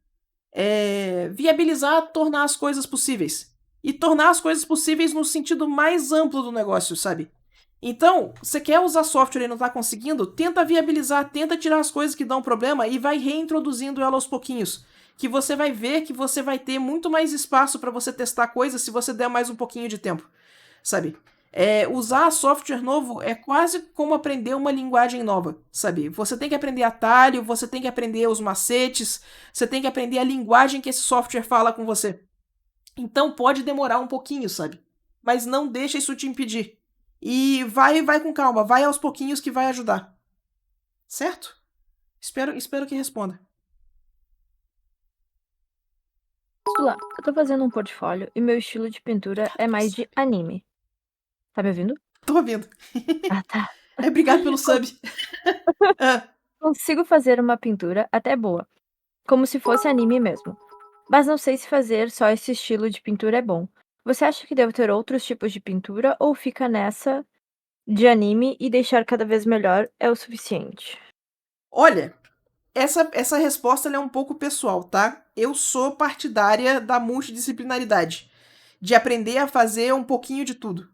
Speaker 1: Viabilizar, tornar as coisas possíveis. E tornar as coisas possíveis no sentido mais amplo do negócio, sabe? Então, você quer usar software e não tá conseguindo? Tenta viabilizar, tenta tirar as coisas que dão problema e vai reintroduzindo ela aos pouquinhos. Que você vai ver que você vai ter muito mais espaço para você testar coisas se você der mais um pouquinho de tempo, sabe? Usar software novo é quase como aprender uma linguagem nova, sabe? Você tem que aprender atalho, você tem que aprender os macetes, você tem que aprender a linguagem que esse software fala com você. Então pode demorar um pouquinho, sabe? Mas não deixa isso te impedir. E vai com calma, vai aos pouquinhos que vai ajudar. Certo? Espero que responda.
Speaker 2: Sula, eu tô fazendo um portfólio e meu estilo de pintura é mais de anime. Tá me ouvindo?
Speaker 1: Tô ouvindo.
Speaker 2: Ah, tá.
Speaker 1: Obrigado pelo sub.
Speaker 2: Consigo fazer uma pintura até boa, como se fosse anime mesmo. Mas não sei se fazer só esse estilo de pintura é bom. Você acha que devo ter outros tipos de pintura ou fica nessa de anime e deixar cada vez melhor é o suficiente?
Speaker 1: Olha, essa resposta ela é um pouco pessoal, tá? Eu sou partidária da multidisciplinaridade, de aprender a fazer um pouquinho de tudo,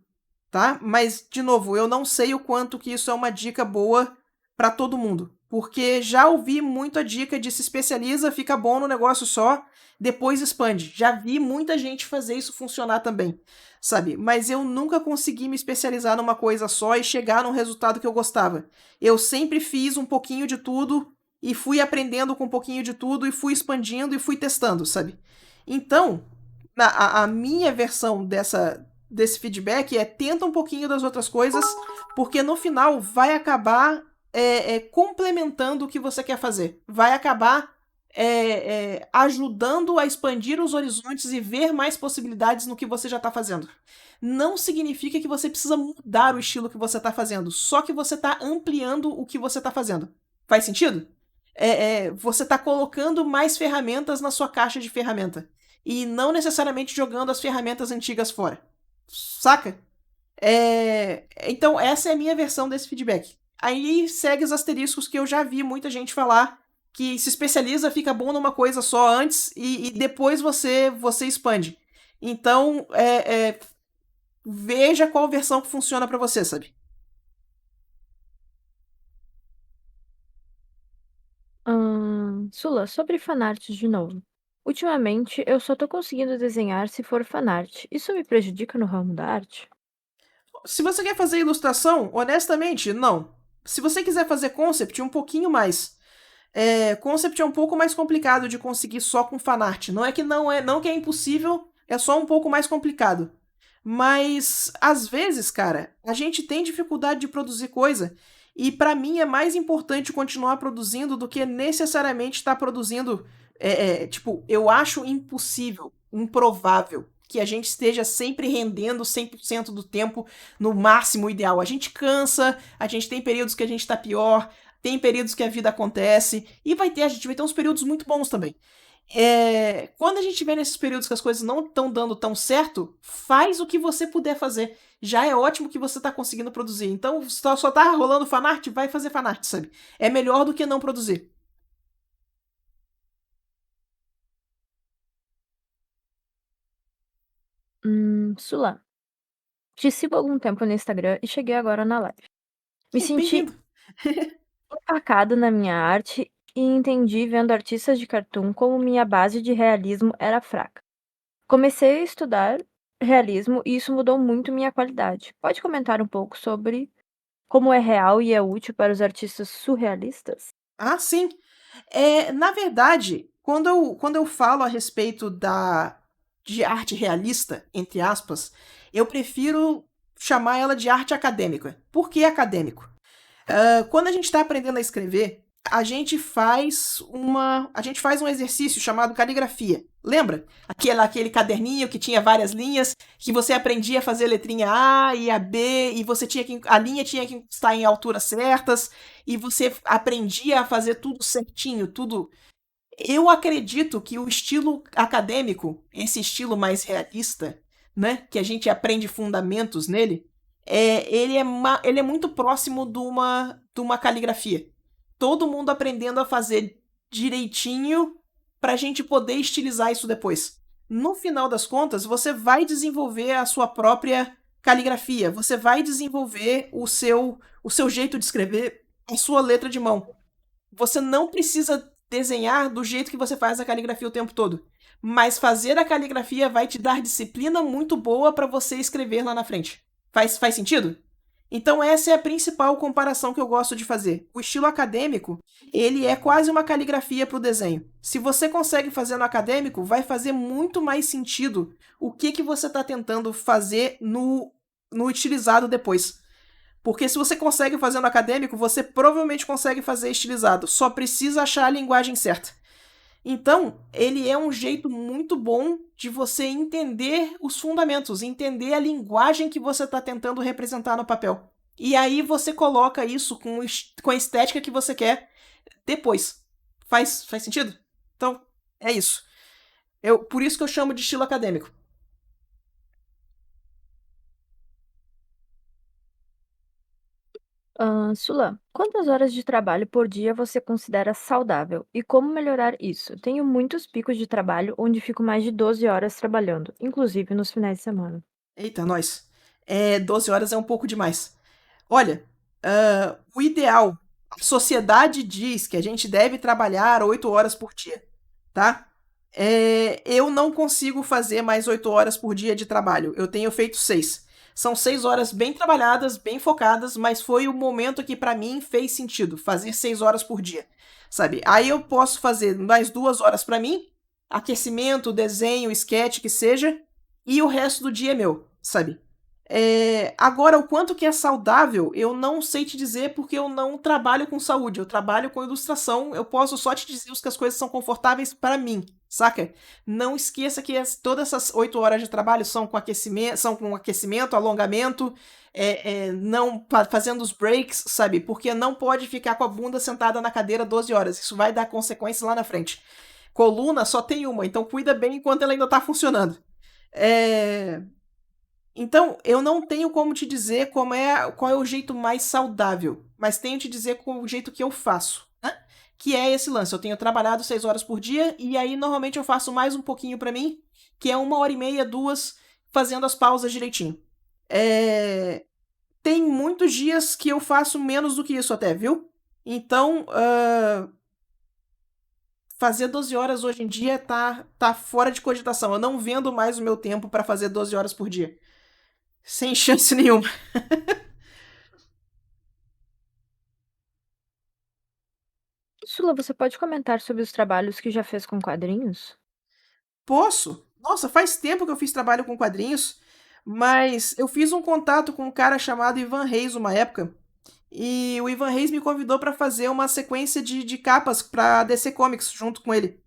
Speaker 1: tá? Mas, de novo, eu não sei o quanto que isso é uma dica boa para todo mundo, porque já ouvi muito a dica de se especializa, fica bom no negócio só, depois expande. Já vi muita gente fazer isso funcionar também, sabe? Mas eu nunca consegui me especializar numa coisa só e chegar num resultado que eu gostava. Eu sempre fiz um pouquinho de tudo e fui aprendendo com um pouquinho de tudo e fui expandindo e fui testando, sabe? Então, a minha versão desse feedback tenta um pouquinho das outras coisas, porque no final vai acabar complementando o que você quer fazer. Vai acabar ajudando a expandir os horizontes e ver mais possibilidades no que você já está fazendo. Não significa que você precisa mudar o estilo que você está fazendo, só que você está ampliando o que você está fazendo. Faz sentido? Você está colocando mais ferramentas na sua caixa de ferramenta. E não necessariamente jogando as ferramentas antigas fora. Saca? Então, essa é a minha versão desse feedback. Aí segue os asteriscos que eu já vi muita gente falar, que se especializa, fica bom numa coisa só antes e depois você expande. Então, veja qual versão que funciona pra você, sabe?
Speaker 2: Sula, sobre fanarts de novo. Ultimamente, eu só tô conseguindo desenhar se for fanart. Isso me prejudica no ramo da arte?
Speaker 1: Se você quer fazer ilustração, honestamente, não. Se você quiser fazer concept, um pouquinho mais. Concept é um pouco mais complicado de conseguir só com fanart. Não é que não que é impossível, é só um pouco mais complicado. Mas às vezes, cara, a gente tem dificuldade de produzir coisa e pra mim é mais importante continuar produzindo do que necessariamente estar produzindo. Tipo, eu acho impossível, improvável que a gente esteja sempre rendendo 100% do tempo no máximo ideal. A gente cansa, a gente tem períodos que a gente tá pior, tem períodos que a vida acontece e a gente vai ter uns períodos muito bons também. Quando a gente vê nesses períodos que as coisas não estão dando tão certo, faz o que você puder fazer. Já é ótimo que você tá conseguindo produzir. Então, só tá rolando fanart, vai fazer fanart, sabe? É melhor do que não produzir.
Speaker 2: Sula, te sigo há algum tempo no Instagram e cheguei agora na live. Me senti
Speaker 1: Bem-vindo.
Speaker 2: empacada na minha arte e entendi vendo artistas de cartoon como minha base de realismo era fraca. Comecei a estudar realismo e isso mudou muito minha qualidade. Pode comentar um pouco sobre como é real e é útil para os artistas surrealistas?
Speaker 1: Ah, sim. Na verdade, quando eu falo a respeito de arte realista, entre aspas, eu prefiro chamar ela de arte acadêmica. Por que acadêmico? Quando a gente está aprendendo a escrever, a gente faz um exercício chamado caligrafia. Lembra? Aquele caderninho que tinha várias linhas, que você aprendia a fazer a letrinha A e a B, e a linha tinha que estar em alturas certas, e você aprendia a fazer tudo certinho, tudo. Eu acredito que o estilo acadêmico, esse estilo mais realista, né, que a gente aprende fundamentos nele, ele é muito próximo de uma caligrafia. Todo mundo aprendendo a fazer direitinho para a gente poder estilizar isso depois. No final das contas, você vai desenvolver a sua própria caligrafia, você vai desenvolver o seu jeito de escrever, a sua letra de mão. Você não precisa desenhar do jeito que você faz a caligrafia o tempo todo. Mas fazer a caligrafia vai te dar disciplina muito boa para você escrever lá na frente. Faz sentido? Então essa é a principal comparação que eu gosto de fazer. O estilo acadêmico, ele é quase uma caligrafia para o desenho. Se você consegue fazer no acadêmico, vai fazer muito mais sentido o que você está tentando fazer no utilizado depois. Porque se você consegue fazer no acadêmico, você provavelmente consegue fazer estilizado. Só precisa achar a linguagem certa. Então, ele é um jeito muito bom de você entender os fundamentos, entender a linguagem que você está tentando representar no papel. E aí você coloca isso com a estética que você quer depois. Faz sentido? Então, é isso. Por isso que eu chamo de estilo acadêmico.
Speaker 2: Sula, quantas horas de trabalho por dia você considera saudável e como melhorar isso? Tenho muitos picos de trabalho onde fico mais de 12 horas trabalhando, inclusive nos finais de semana.
Speaker 1: Eita, nós. 12 horas é um pouco demais. Olha, o ideal, a sociedade diz que a gente deve trabalhar 8 horas por dia, tá? Eu não consigo fazer mais 8 horas por dia de trabalho. Eu tenho feito 6. São 6 horas bem trabalhadas, bem focadas, mas foi o momento que pra mim fez sentido fazer 6 horas por dia, sabe? Aí eu posso fazer mais 2 horas pra mim, aquecimento, desenho, sketch, que seja, e o resto do dia é meu, sabe? Agora, o quanto que é saudável, eu não sei te dizer porque eu não trabalho com saúde, eu trabalho com ilustração, eu posso só te dizer que as coisas são confortáveis para mim, saca? Não esqueça que todas essas 8 horas de trabalho são com aquecimento, alongamento, não fazendo os breaks, sabe? Porque não pode ficar com a bunda sentada na cadeira 12 horas, isso vai dar consequências lá na frente. Coluna só tem uma, então cuida bem enquanto ela ainda tá funcionando. É, então, eu não tenho como te dizer qual é o jeito mais saudável, mas tenho te dizer qual é o jeito que eu faço, né? que é esse lance. Eu tenho trabalhado 6 horas por dia e aí normalmente eu faço mais um pouquinho pra mim, que é 1 hora e meia, 2, fazendo as pausas direitinho. É... Tem muitos dias que eu faço menos do que isso até, viu? Então, fazer 12 horas hoje em dia tá fora de cogitação. Eu não vendo mais o meu tempo pra fazer 12 horas por dia. Sem chance nenhuma.
Speaker 2: Sula, você pode comentar sobre os trabalhos que já fez com quadrinhos?
Speaker 1: Posso? Nossa, faz tempo que eu fiz trabalho com quadrinhos, mas eu fiz um contato com um cara chamado Ivan Reis uma época. E o Ivan Reis me convidou pra fazer uma sequência de capas pra DC Comics junto com ele.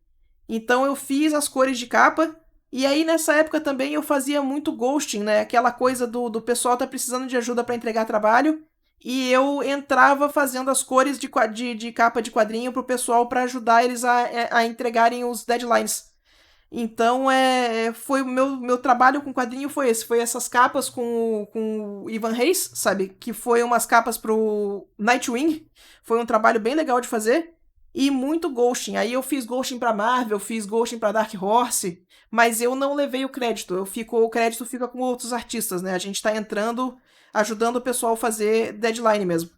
Speaker 1: Então eu fiz as cores de capa. E aí nessa época também eu fazia muito ghosting, né? Aquela coisa do pessoal tá precisando de ajuda pra entregar trabalho. E eu entrava fazendo as cores de capa de quadrinho pro pessoal pra ajudar eles a entregarem os deadlines. Então foi o meu trabalho com quadrinho foi esse. Foi essas capas com o Ivan Reis, sabe? Que foi umas capas pro Nightwing. Foi um trabalho bem legal de fazer. E muito ghosting. Aí eu fiz ghosting pra Marvel, fiz ghosting pra Dark Horse. Mas eu não levei o crédito. O crédito fica com outros artistas, né? A gente tá entrando, ajudando o pessoal a fazer deadline mesmo.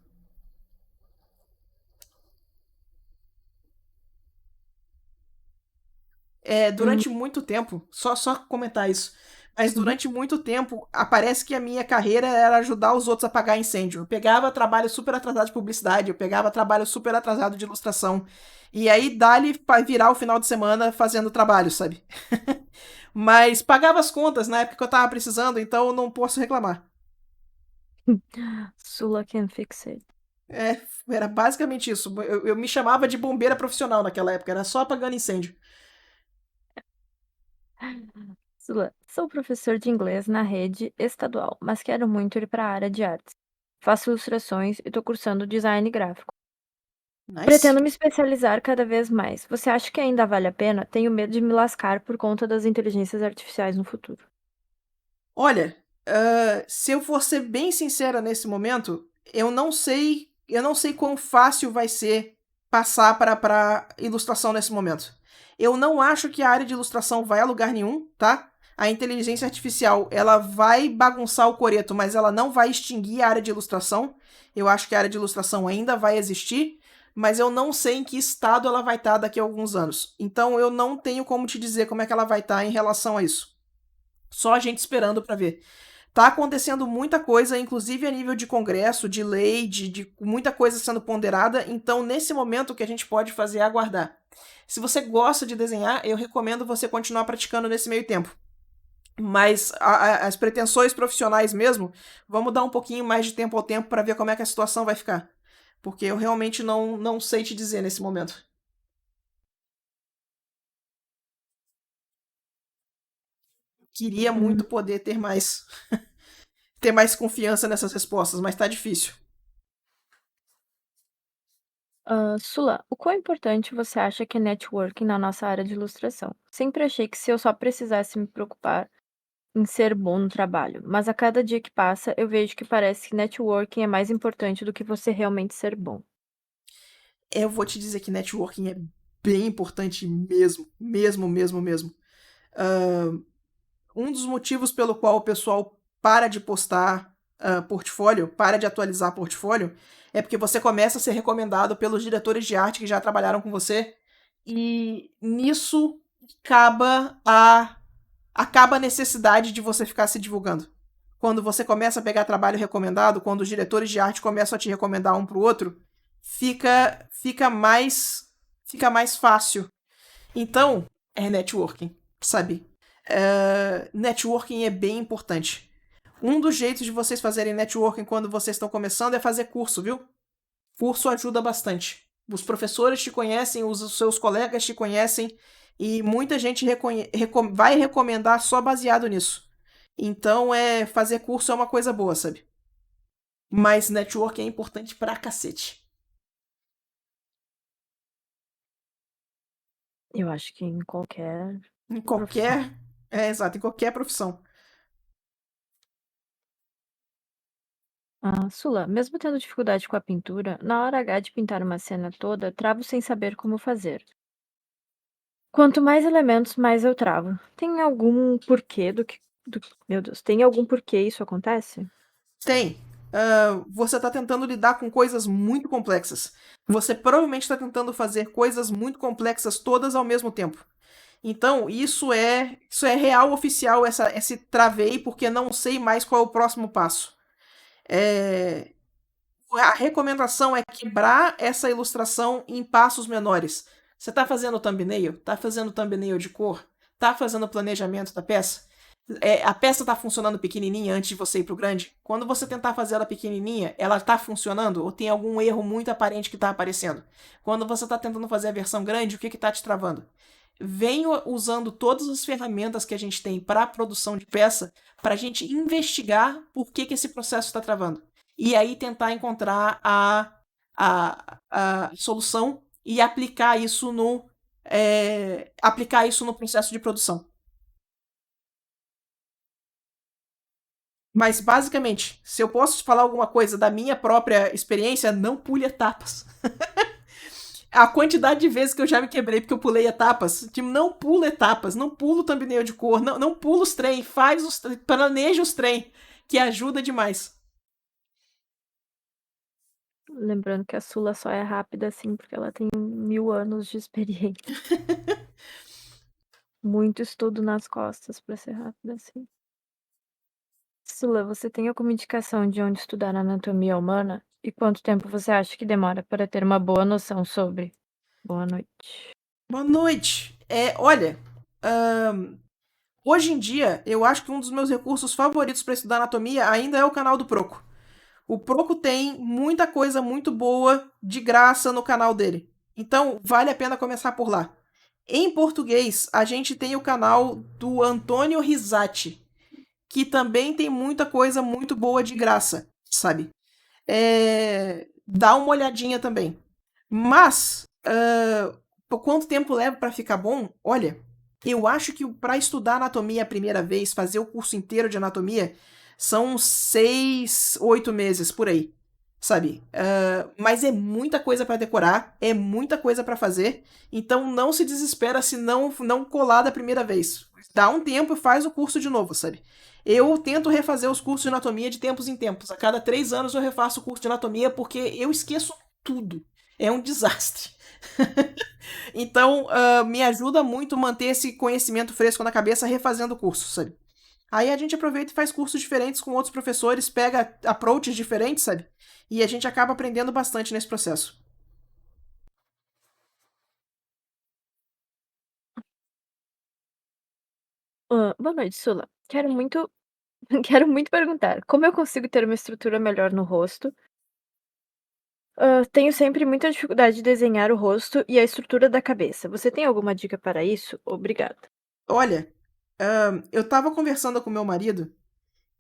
Speaker 2: Hum,
Speaker 1: Durante muito tempo, só comentar isso, mas
Speaker 2: uhum.
Speaker 1: durante muito tempo, aparece que a minha carreira era ajudar os outros a apagar incêndio. Eu pegava trabalho super atrasado de publicidade, eu pegava trabalho super atrasado de ilustração, e aí dali pra virar o final de semana fazendo trabalho, sabe? Mas pagava as contas na época que eu tava precisando, então eu não posso reclamar.
Speaker 2: Sula can fix it.
Speaker 1: É, era basicamente isso. Eu me chamava de bombeira profissional naquela época, era só apagando incêndio.
Speaker 2: Sula, sou professor de inglês na rede estadual, mas quero muito ir para a área de artes. Faço ilustrações e estou cursando design gráfico.
Speaker 1: Nice.
Speaker 2: Pretendo me especializar cada vez mais. Você acha que ainda vale a pena? Tenho medo de me lascar por conta das inteligências artificiais no futuro.
Speaker 1: Olha, se eu for ser bem sincera nesse momento, eu não sei quão fácil vai ser passar para ilustração nesse momento. Eu não acho que a área de ilustração vai a lugar nenhum, tá? A inteligência artificial, ela vai bagunçar o coreto, mas ela não vai extinguir a área de ilustração. Eu acho que a área de ilustração ainda vai existir, mas eu não sei em que estado ela vai estar daqui a alguns anos. Então eu não tenho como te dizer como é que ela vai estar em relação a isso. Só a gente esperando para ver. Tá acontecendo muita coisa, inclusive a nível de congresso, de lei, de muita coisa sendo ponderada. Então, nesse momento, o que a gente pode fazer é aguardar. Se você gosta de desenhar, eu recomendo você continuar praticando nesse meio tempo. Mas as pretensões profissionais mesmo, vamos dar um pouquinho mais de tempo ao tempo para ver como é que a situação vai ficar. Porque eu realmente não sei te dizer nesse momento. Queria
Speaker 2: Hum,
Speaker 1: muito poder ter mais confiança nessas respostas, mas tá difícil.
Speaker 2: Sula, o quão importante você acha que é networking na nossa área de ilustração? Sempre achei que se eu só precisasse me preocupar em ser bom no trabalho, mas a cada dia que passa eu vejo que parece que networking é mais importante do que você realmente ser bom.
Speaker 1: Eu vou te dizer que networking é bem importante mesmo, mesmo, mesmo, mesmo. Um dos motivos pelo qual o pessoal para de postar portfólio, para de atualizar portfólio, é porque você começa a ser recomendado pelos diretores de arte que já trabalharam com você, e nisso acaba a necessidade de você ficar se divulgando. Quando você começa a pegar trabalho recomendado, quando os diretores de arte começam a te recomendar um pro outro, fica mais fácil. Então, é networking, sabe? Networking é bem importante. Um dos jeitos de vocês fazerem networking quando vocês estão começando é fazer curso, viu? Curso ajuda bastante. Os professores te conhecem, os seus colegas te conhecem e muita gente vai recomendar só baseado nisso. Então, fazer curso é uma coisa boa, sabe? Mas networking é importante pra cacete.
Speaker 2: Eu acho que em qualquer
Speaker 1: Em
Speaker 2: profissão.
Speaker 1: qualquer. Exato, em qualquer profissão.
Speaker 2: Sula, mesmo tendo dificuldade com a pintura, na hora H de pintar uma cena toda, travo sem saber como fazer. Quanto mais elementos, mais eu travo. Tem algum porquê Meu Deus, tem algum porquê isso acontece?
Speaker 1: Tem. Você está tentando lidar com coisas muito complexas. Você provavelmente está tentando fazer coisas muito complexas todas ao mesmo tempo. Então, isso é real oficial, esse travei, porque não sei mais qual é o próximo passo. É, a recomendação é quebrar essa ilustração em passos menores. Você está fazendo thumbnail? Está fazendo thumbnail de cor? Está fazendo planejamento da peça? A peça está funcionando pequenininha antes de você ir para o grande? Quando você tentar fazer ela pequenininha, ela está funcionando ou tem algum erro muito aparente que está aparecendo? Quando você está tentando fazer a versão grande, o que está te travando? Venho usando todas as ferramentas que a gente tem para a produção de peça para a gente investigar por que esse processo está travando. E aí tentar encontrar a solução e aplicar isso no processo de produção. Mas, basicamente, se eu posso te falar alguma coisa da minha própria experiência, não pule etapas. A quantidade de vezes que eu já me quebrei porque eu pulei etapas, tipo, não pula etapas, não pula o thumbnail de cor, não pula os trem, planeja os trem, que ajuda demais.
Speaker 2: Lembrando que a Sula só é rápida assim porque ela tem 1000 anos de experiência. Muito estudo nas costas pra ser rápida assim. Sula, você tem alguma indicação de onde estudar anatomia humana? E quanto tempo você acha que demora para ter uma boa noção sobre? Boa noite.
Speaker 1: Boa noite. Olha, hoje em dia, eu acho que um dos meus recursos favoritos para estudar anatomia ainda é o canal do Proco. O Proco tem muita coisa muito boa de graça no canal dele. Então, vale a pena começar por lá. Em português, a gente tem o canal do Antônio Risati, que também tem muita coisa muito boa de graça, sabe? Dá uma olhadinha também. Mas, por quanto tempo leva para ficar bom? Olha, eu acho que para estudar anatomia a primeira vez, fazer o curso inteiro de anatomia, são uns 6, 8 meses por aí, sabe? Mas é muita coisa para decorar, é muita coisa para fazer, então não se desespera se não colar da primeira vez. Dá um tempo e faz o curso de novo, sabe? Eu tento refazer os cursos de anatomia de tempos em tempos. A cada 3 anos eu refaço o curso de anatomia porque eu esqueço tudo. É um desastre. Então, me ajuda muito manter esse conhecimento fresco na cabeça refazendo o curso, sabe? Aí a gente aproveita e faz cursos diferentes com outros professores, pega approaches diferentes, sabe? E a gente acaba aprendendo bastante nesse processo.
Speaker 2: Boa noite, Sula. Quero muito quero muito perguntar, como eu consigo ter uma estrutura melhor no rosto? Tenho sempre muita dificuldade de desenhar o rosto e a estrutura da cabeça. Você tem alguma dica para isso? Obrigada.
Speaker 1: Olha, eu tava conversando com meu marido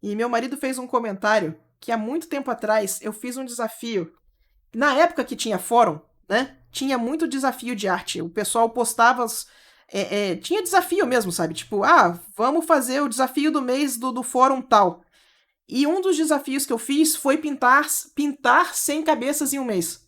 Speaker 1: e meu marido fez um comentário que há muito tempo atrás eu fiz um desafio. Na época que tinha fórum, né? Tinha muito desafio de arte. O pessoal postava. Tinha desafio mesmo, sabe? Tipo, vamos fazer o desafio do mês do fórum tal. E um dos desafios que eu fiz foi pintar 100 cabeças em um mês.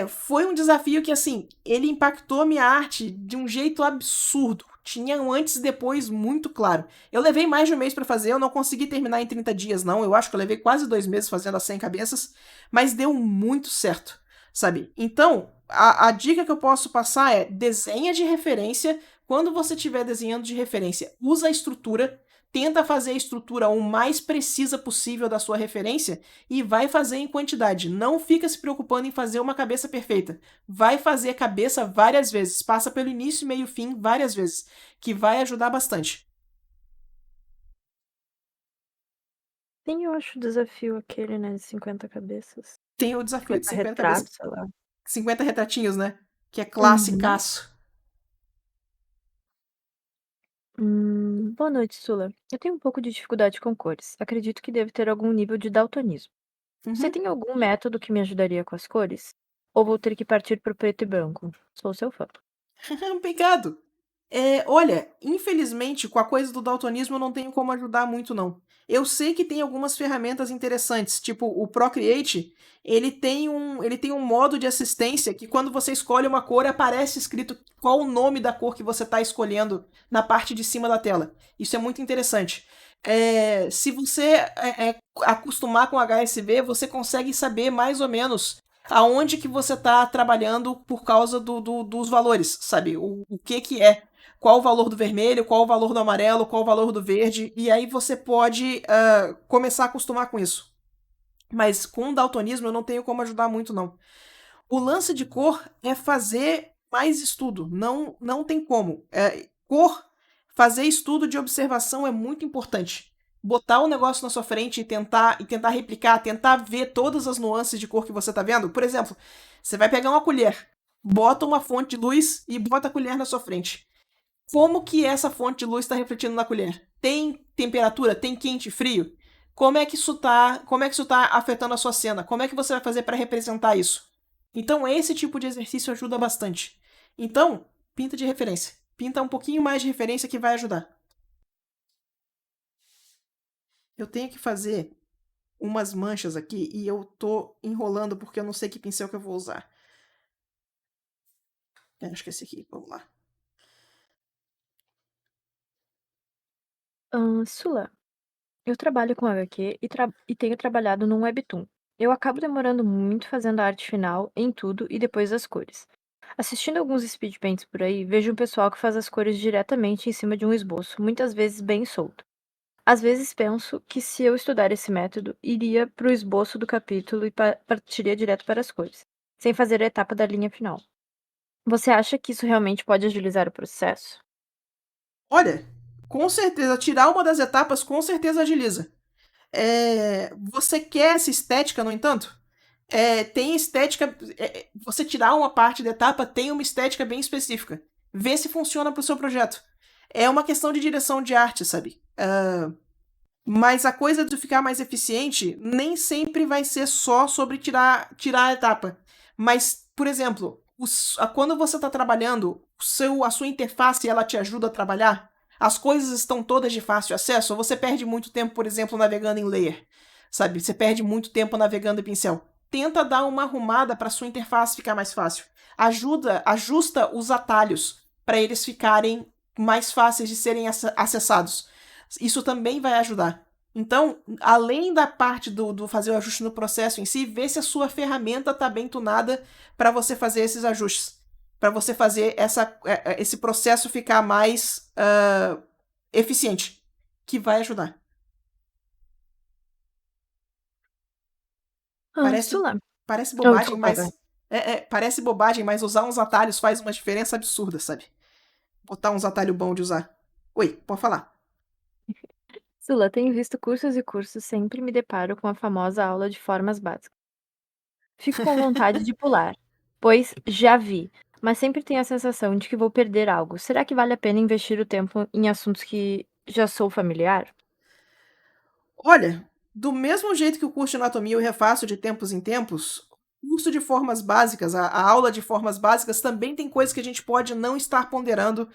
Speaker 1: Foi um desafio que, assim, ele impactou minha arte de um jeito absurdo. Tinha um antes e depois muito claro. Eu levei mais de um mês para fazer, eu não consegui terminar em 30 dias, não. Eu acho que eu levei quase 2 meses fazendo as 100 cabeças, mas deu muito certo, sabe? Então, a dica que eu posso passar é desenha de referência. Quando você estiver desenhando de referência, usa a estrutura, tenta fazer a estrutura o mais precisa possível da sua referência e vai fazer em quantidade. Não fica se preocupando em fazer uma cabeça perfeita. Vai fazer a cabeça várias vezes. Passa pelo início, meio e fim várias vezes. Que vai ajudar bastante.
Speaker 2: Tem, eu acho, o desafio aquele, né, de 50 cabeças.
Speaker 1: Tem o desafio de
Speaker 2: 50
Speaker 1: 50 cabeças.
Speaker 2: retratos, sei lá.
Speaker 1: 50 retratinhos, né? Que é
Speaker 2: Uhum.
Speaker 1: classicaço.
Speaker 2: Boa noite, Sula. Eu tenho um pouco de dificuldade com cores. Acredito que deve ter algum nível de daltonismo. Você
Speaker 1: Uhum.
Speaker 2: tem algum método que me ajudaria com as cores? Ou vou ter que partir pro preto e branco? Sou seu fã.
Speaker 1: Obrigado. Olha, infelizmente, com a coisa do daltonismo eu não tenho como ajudar muito, não. Eu sei que tem algumas ferramentas interessantes, tipo o Procreate, ele tem um modo de assistência que quando você escolhe uma cor, aparece escrito qual o nome da cor que você está escolhendo na parte de cima da tela. Isso é muito interessante. Se você acostumar com HSV, você consegue saber mais ou menos aonde que você está trabalhando por causa dos valores, sabe? O que que é, qual o valor do vermelho, qual o valor do amarelo, qual o valor do verde, e aí você pode começar a acostumar com isso. Mas com o daltonismo eu não tenho como ajudar muito, não. O lance de cor é fazer mais estudo, não tem como. Fazer estudo de observação é muito importante. Botar o negócio na sua frente e tentar replicar, tentar ver todas as nuances de cor que você tá vendo. Por exemplo, você vai pegar uma colher, bota uma fonte de luz e bota a colher na sua frente. Como que essa fonte de luz está refletindo na colher? Tem temperatura? Tem quente e frio? Como é que isso tá afetando a sua cena? Como é que você vai fazer para representar isso? Então, esse tipo de exercício ajuda bastante. Então, pinta de referência. Pinta um pouquinho mais de referência que vai ajudar. Eu tenho que fazer umas manchas aqui e eu tô enrolando porque eu não sei que pincel que eu vou usar. Acho que é esse aqui. Vamos lá.
Speaker 2: Sula, eu trabalho com HQ e tenho trabalhado num webtoon. Eu acabo demorando muito fazendo a arte final em tudo e depois as cores. Assistindo alguns speedpaints por aí, vejo um pessoal que faz as cores diretamente em cima de um esboço, muitas vezes bem solto. Às vezes penso que se eu estudar esse método, iria para o esboço do capítulo e partiria direto para as cores, sem fazer a etapa da linha final. Você acha que isso realmente pode agilizar o processo?
Speaker 1: Olha, com certeza, tirar uma das etapas com certeza agiliza. Você quer essa estética, no entanto? Tem estética. Você tirar uma parte da etapa tem uma estética bem específica. Vê se funciona pro seu projeto. É uma questão de direção de arte, sabe? Mas a coisa de ficar mais eficiente nem sempre vai ser só sobre tirar a etapa. Mas, por exemplo, quando você está trabalhando, a sua interface ela te ajuda a trabalhar, as coisas estão todas de fácil acesso, ou você perde muito tempo, por exemplo, navegando em layer. Sabe? Você perde muito tempo navegando em pincel. Tenta dar uma arrumada para sua interface ficar mais fácil. Ajusta os atalhos para eles ficarem mais fáceis de serem acessados. Isso também vai ajudar. Então, além da parte do fazer o ajuste no processo em si, vê se a sua ferramenta está bem tunada para você fazer esses ajustes. Para você fazer esse processo ficar mais eficiente. Que vai ajudar. Parece,
Speaker 2: Sula.
Speaker 1: parece
Speaker 2: Oh,
Speaker 1: bobagem,
Speaker 2: desculpa, vai.
Speaker 1: mas. Parece bobagem, mas usar uns atalhos faz uma diferença absurda, sabe? Botar uns atalhos bons de usar. Oi, pode falar.
Speaker 2: Sula, tenho visto cursos e cursos, sempre me deparo com a famosa aula de formas básicas. Fico com vontade de pular, pois já vi, mas sempre tenho a sensação de que vou perder algo. Será que vale a pena investir o tempo em assuntos que já sou familiar?
Speaker 1: Olha, do mesmo jeito que o curso de anatomia eu refaço de tempos em tempos, o curso de formas básicas, a aula de formas básicas também tem coisas que a gente pode não estar ponderando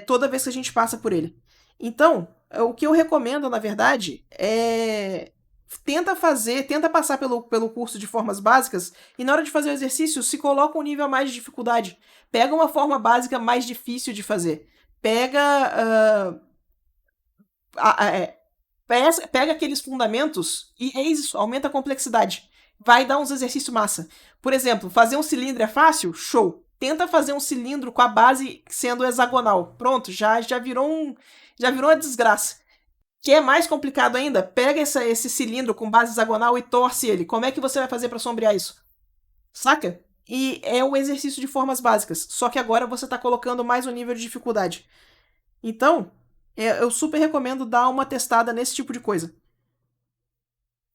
Speaker 1: toda vez que a gente passa por ele. Então, o que eu recomendo, na verdade, tenta passar pelo curso de formas básicas e na hora de fazer o exercício, se coloca um nível a mais de dificuldade. Pega uma forma básica mais difícil de fazer. Pega. A- a- é, Pega aqueles fundamentos e é isso, aumenta a complexidade. Vai dar uns exercícios massa. Por exemplo, fazer um cilindro é fácil? Show. Tenta fazer um cilindro com a base sendo hexagonal. Pronto, já virou uma desgraça. Que é mais complicado ainda, pega esse cilindro com base hexagonal e torce ele. Como é que você vai fazer para sombrear isso? Saca? E é um exercício de formas básicas. Só que agora você está colocando mais um nível de dificuldade. Então, eu super recomendo dar uma testada nesse tipo de coisa.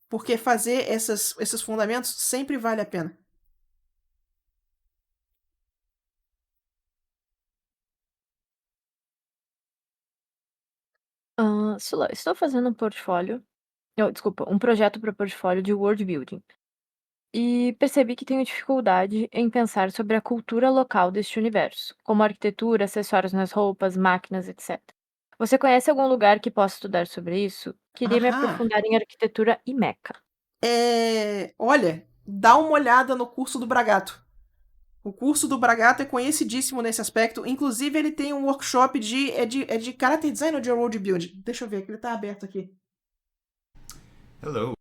Speaker 1: Porque fazer esses fundamentos sempre vale a pena.
Speaker 2: Sula, estou fazendo um portfólio. Oh, desculpa, um projeto para portfólio de world building. e percebi que tenho dificuldade em pensar sobre a cultura local deste universo, como arquitetura, acessórios nas roupas, máquinas, etc. Você conhece algum lugar que possa estudar sobre isso? Queria me
Speaker 1: Aham.
Speaker 2: aprofundar em arquitetura e Meca.
Speaker 1: Olha, dá uma olhada no curso do Bragato. O curso do Bragato é conhecidíssimo nesse aspecto. Inclusive, ele tem um workshop de character design ou de world building? Deixa eu ver, que ele tá aberto aqui.
Speaker 3: Hello.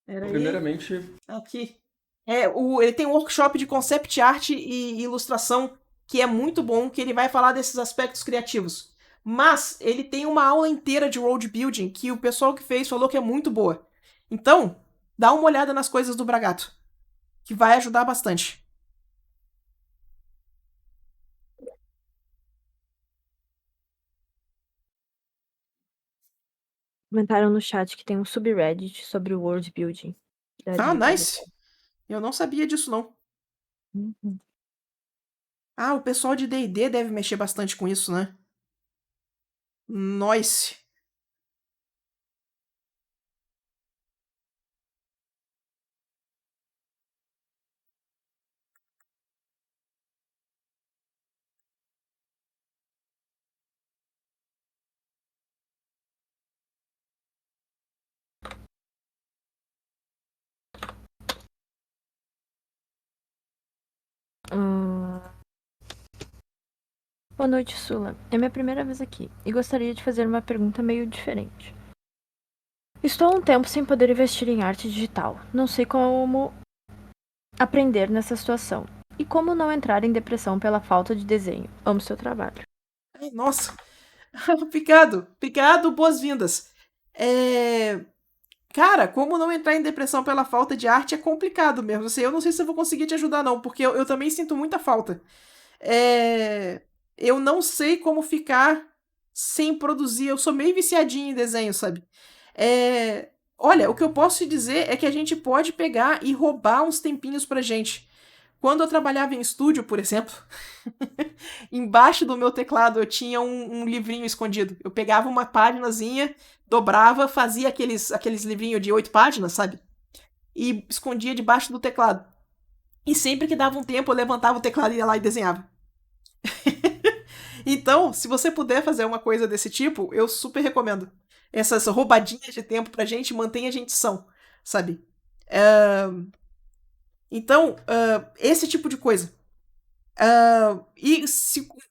Speaker 1: Pera aí.
Speaker 3: Primeiramente,
Speaker 1: Aqui. Ele tem um workshop de concept art e ilustração que é muito bom, que ele vai falar desses aspectos criativos. Mas ele tem uma aula inteira de world building que o pessoal que fez falou que é muito boa. Então, dá uma olhada nas coisas do Bragato, que vai ajudar bastante.
Speaker 2: Comentaram no chat que tem um subreddit sobre o world building. Dá
Speaker 1: Ah,
Speaker 2: dicas
Speaker 1: nice.
Speaker 2: até.
Speaker 1: Eu não sabia disso, não.
Speaker 2: Uhum.
Speaker 1: Ah, o pessoal de D&D deve mexer bastante com isso, né? Nice.
Speaker 2: Hum, Boa noite, Sula. É minha primeira vez aqui e gostaria de fazer uma pergunta meio diferente. Estou há um tempo sem poder investir em arte digital. Não sei como aprender nessa situação. E como não entrar em depressão pela falta de desenho. Amo seu trabalho.
Speaker 1: Ai, nossa. Obrigado. Obrigado, boas-vindas. Cara, como não entrar em depressão pela falta de arte é complicado mesmo. Assim, eu não sei se eu vou conseguir te ajudar, não, porque eu também sinto muita falta. É, Eu não sei como ficar sem produzir. Eu sou meio viciadinho em desenho, sabe? Olha, o que eu posso te dizer é que a gente pode pegar e roubar uns tempinhos pra gente. Quando eu trabalhava em estúdio, por exemplo, embaixo do meu teclado eu tinha um livrinho escondido. Eu pegava uma páginazinha, dobrava, fazia aqueles livrinhos de 8 páginas, sabe? E escondia debaixo do teclado. E sempre que dava um tempo, eu levantava o teclado e ia lá e desenhava. Então, se você puder fazer uma coisa desse tipo, eu super recomendo. Essas roubadinhas de tempo pra gente mantém a gente são, sabe? Então, esse tipo de coisa.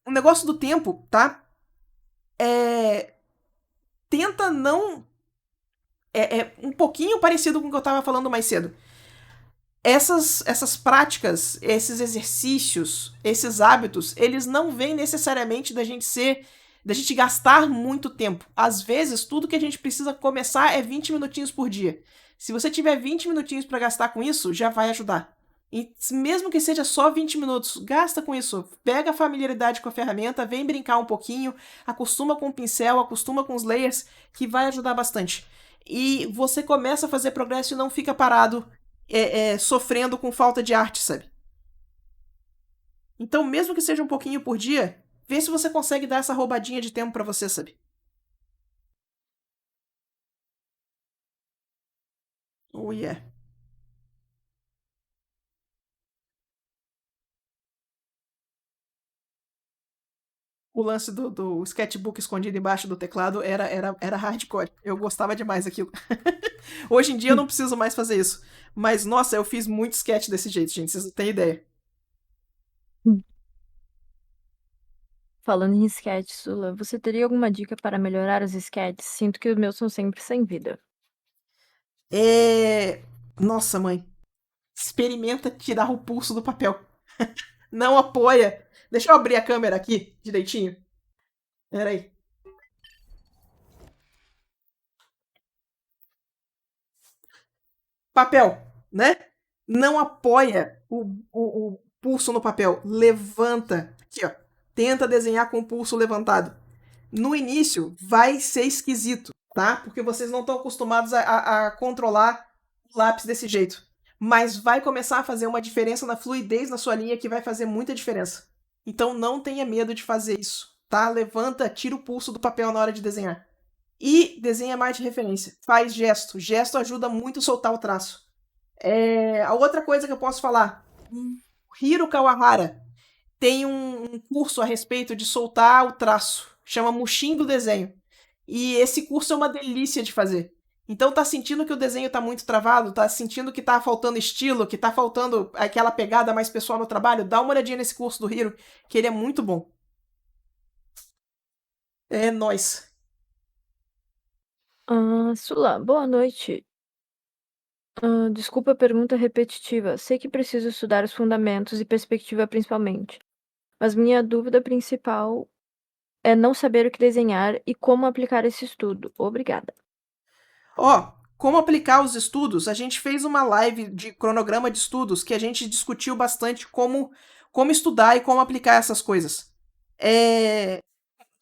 Speaker 1: O negócio do tempo, tá? Tenta não. É um pouquinho parecido com o que eu tava falando mais cedo. Essas práticas, esses exercícios, esses hábitos, eles não vêm necessariamente da gente gastar muito tempo. Às vezes, tudo que a gente precisa começar é 20 minutinhos por dia. Se você tiver 20 minutinhos para gastar com isso, já vai ajudar. E mesmo que seja só 20 minutos, gasta com isso. Pega a familiaridade com a ferramenta, vem brincar um pouquinho, acostuma com o pincel, acostuma com os layers, que vai ajudar bastante. E você começa a fazer progresso e não fica parado sofrendo com falta de arte, sabe? Então, mesmo que seja um pouquinho por dia, vê se você consegue dar essa roubadinha de tempo pra você, sabe? Oh, yeah. O lance do sketchbook escondido embaixo do teclado era hardcore. Eu gostava demais daquilo. Hoje em dia eu não preciso mais fazer isso. Mas, nossa, eu fiz muito sketch desse jeito, gente. Vocês não têm ideia.
Speaker 2: Falando em sketch, Sula, você teria alguma dica para melhorar os sketches? Sinto que os meus são sempre sem vida.
Speaker 1: Nossa, mãe. Experimenta tirar o pulso do papel. Não apoia. Deixa eu abrir a câmera aqui direitinho. Pera aí. Papel, né? Não apoia o pulso no papel. Levanta. Aqui, ó. Tenta desenhar com o pulso levantado. No início, vai ser esquisito, tá? Porque vocês não estão acostumados a controlar o lápis desse jeito. Mas vai começar a fazer uma diferença na fluidez na sua linha que vai fazer muita diferença. Então não tenha medo de fazer isso, tá? Levanta, tira o pulso do papel na hora de desenhar. E desenha mais de referência. Faz gesto. Gesto ajuda muito a soltar o traço. A outra coisa que eu posso falar, Hiro Kawahara tem um curso a respeito de soltar o traço, chama Mushin do desenho. E esse curso é uma delícia de fazer. Então tá sentindo que o desenho tá muito travado, tá sentindo que tá faltando estilo, que tá faltando aquela pegada mais pessoal no trabalho, dá uma olhadinha nesse curso do Hiro, que ele é muito bom. É nóis.
Speaker 2: Sula, boa noite. Desculpa a pergunta repetitiva. Sei que preciso estudar os fundamentos e perspectiva principalmente, mas minha dúvida principal é não saber o que desenhar e como aplicar esse estudo. Obrigada.
Speaker 1: Ó, como aplicar os estudos? A gente fez uma live de cronograma de estudos que a gente discutiu bastante como estudar e como aplicar essas coisas.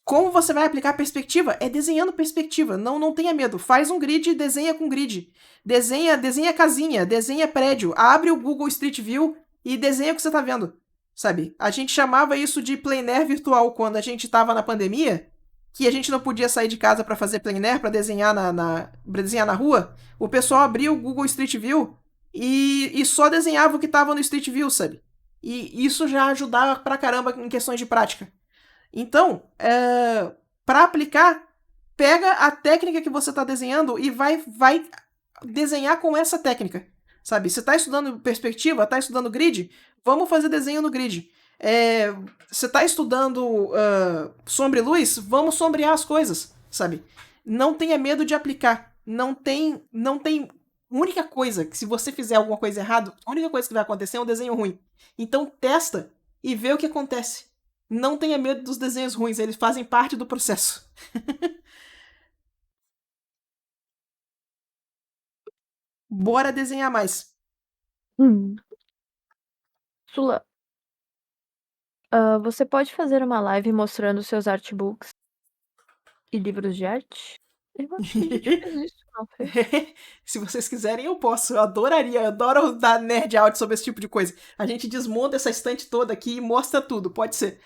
Speaker 1: Como você vai aplicar perspectiva? É desenhando perspectiva. Não tenha medo. Faz um grid e desenha com grid. Desenha casinha, desenha prédio. Abre o Google Street View e desenha o que você tá vendo. Sabe? A gente chamava isso de plein air virtual quando a gente tava na pandemia, que a gente não podia sair de casa para fazer plein air, pra desenhar pra desenhar na rua. O pessoal abria o Google Street View e só desenhava o que tava no Street View, sabe? E isso já ajudava pra caramba em questões de prática. Então, para aplicar, pega a técnica que você está desenhando e vai desenhar com essa técnica. Sabe? Você está estudando perspectiva, está estudando grid, vamos fazer desenho no grid. Você está estudando sombra e luz, vamos sombrear as coisas, sabe? Não tenha medo de aplicar. Não tem. A única coisa que, se você fizer alguma coisa errada, a única coisa que vai acontecer é um desenho ruim. Então, testa e vê o que acontece. Não tenha medo dos desenhos ruins, eles fazem parte do processo. Bora desenhar mais.
Speaker 2: Hum. Sula, você pode fazer uma live mostrando seus artbooks e livros de arte? Eu acho que a gente fez isso, não fez?
Speaker 1: Se vocês quiserem, eu posso. Eu adoraria. Eu adoro dar nerd out sobre esse tipo de coisa. A gente desmonta essa estante toda aqui e mostra tudo. Pode ser.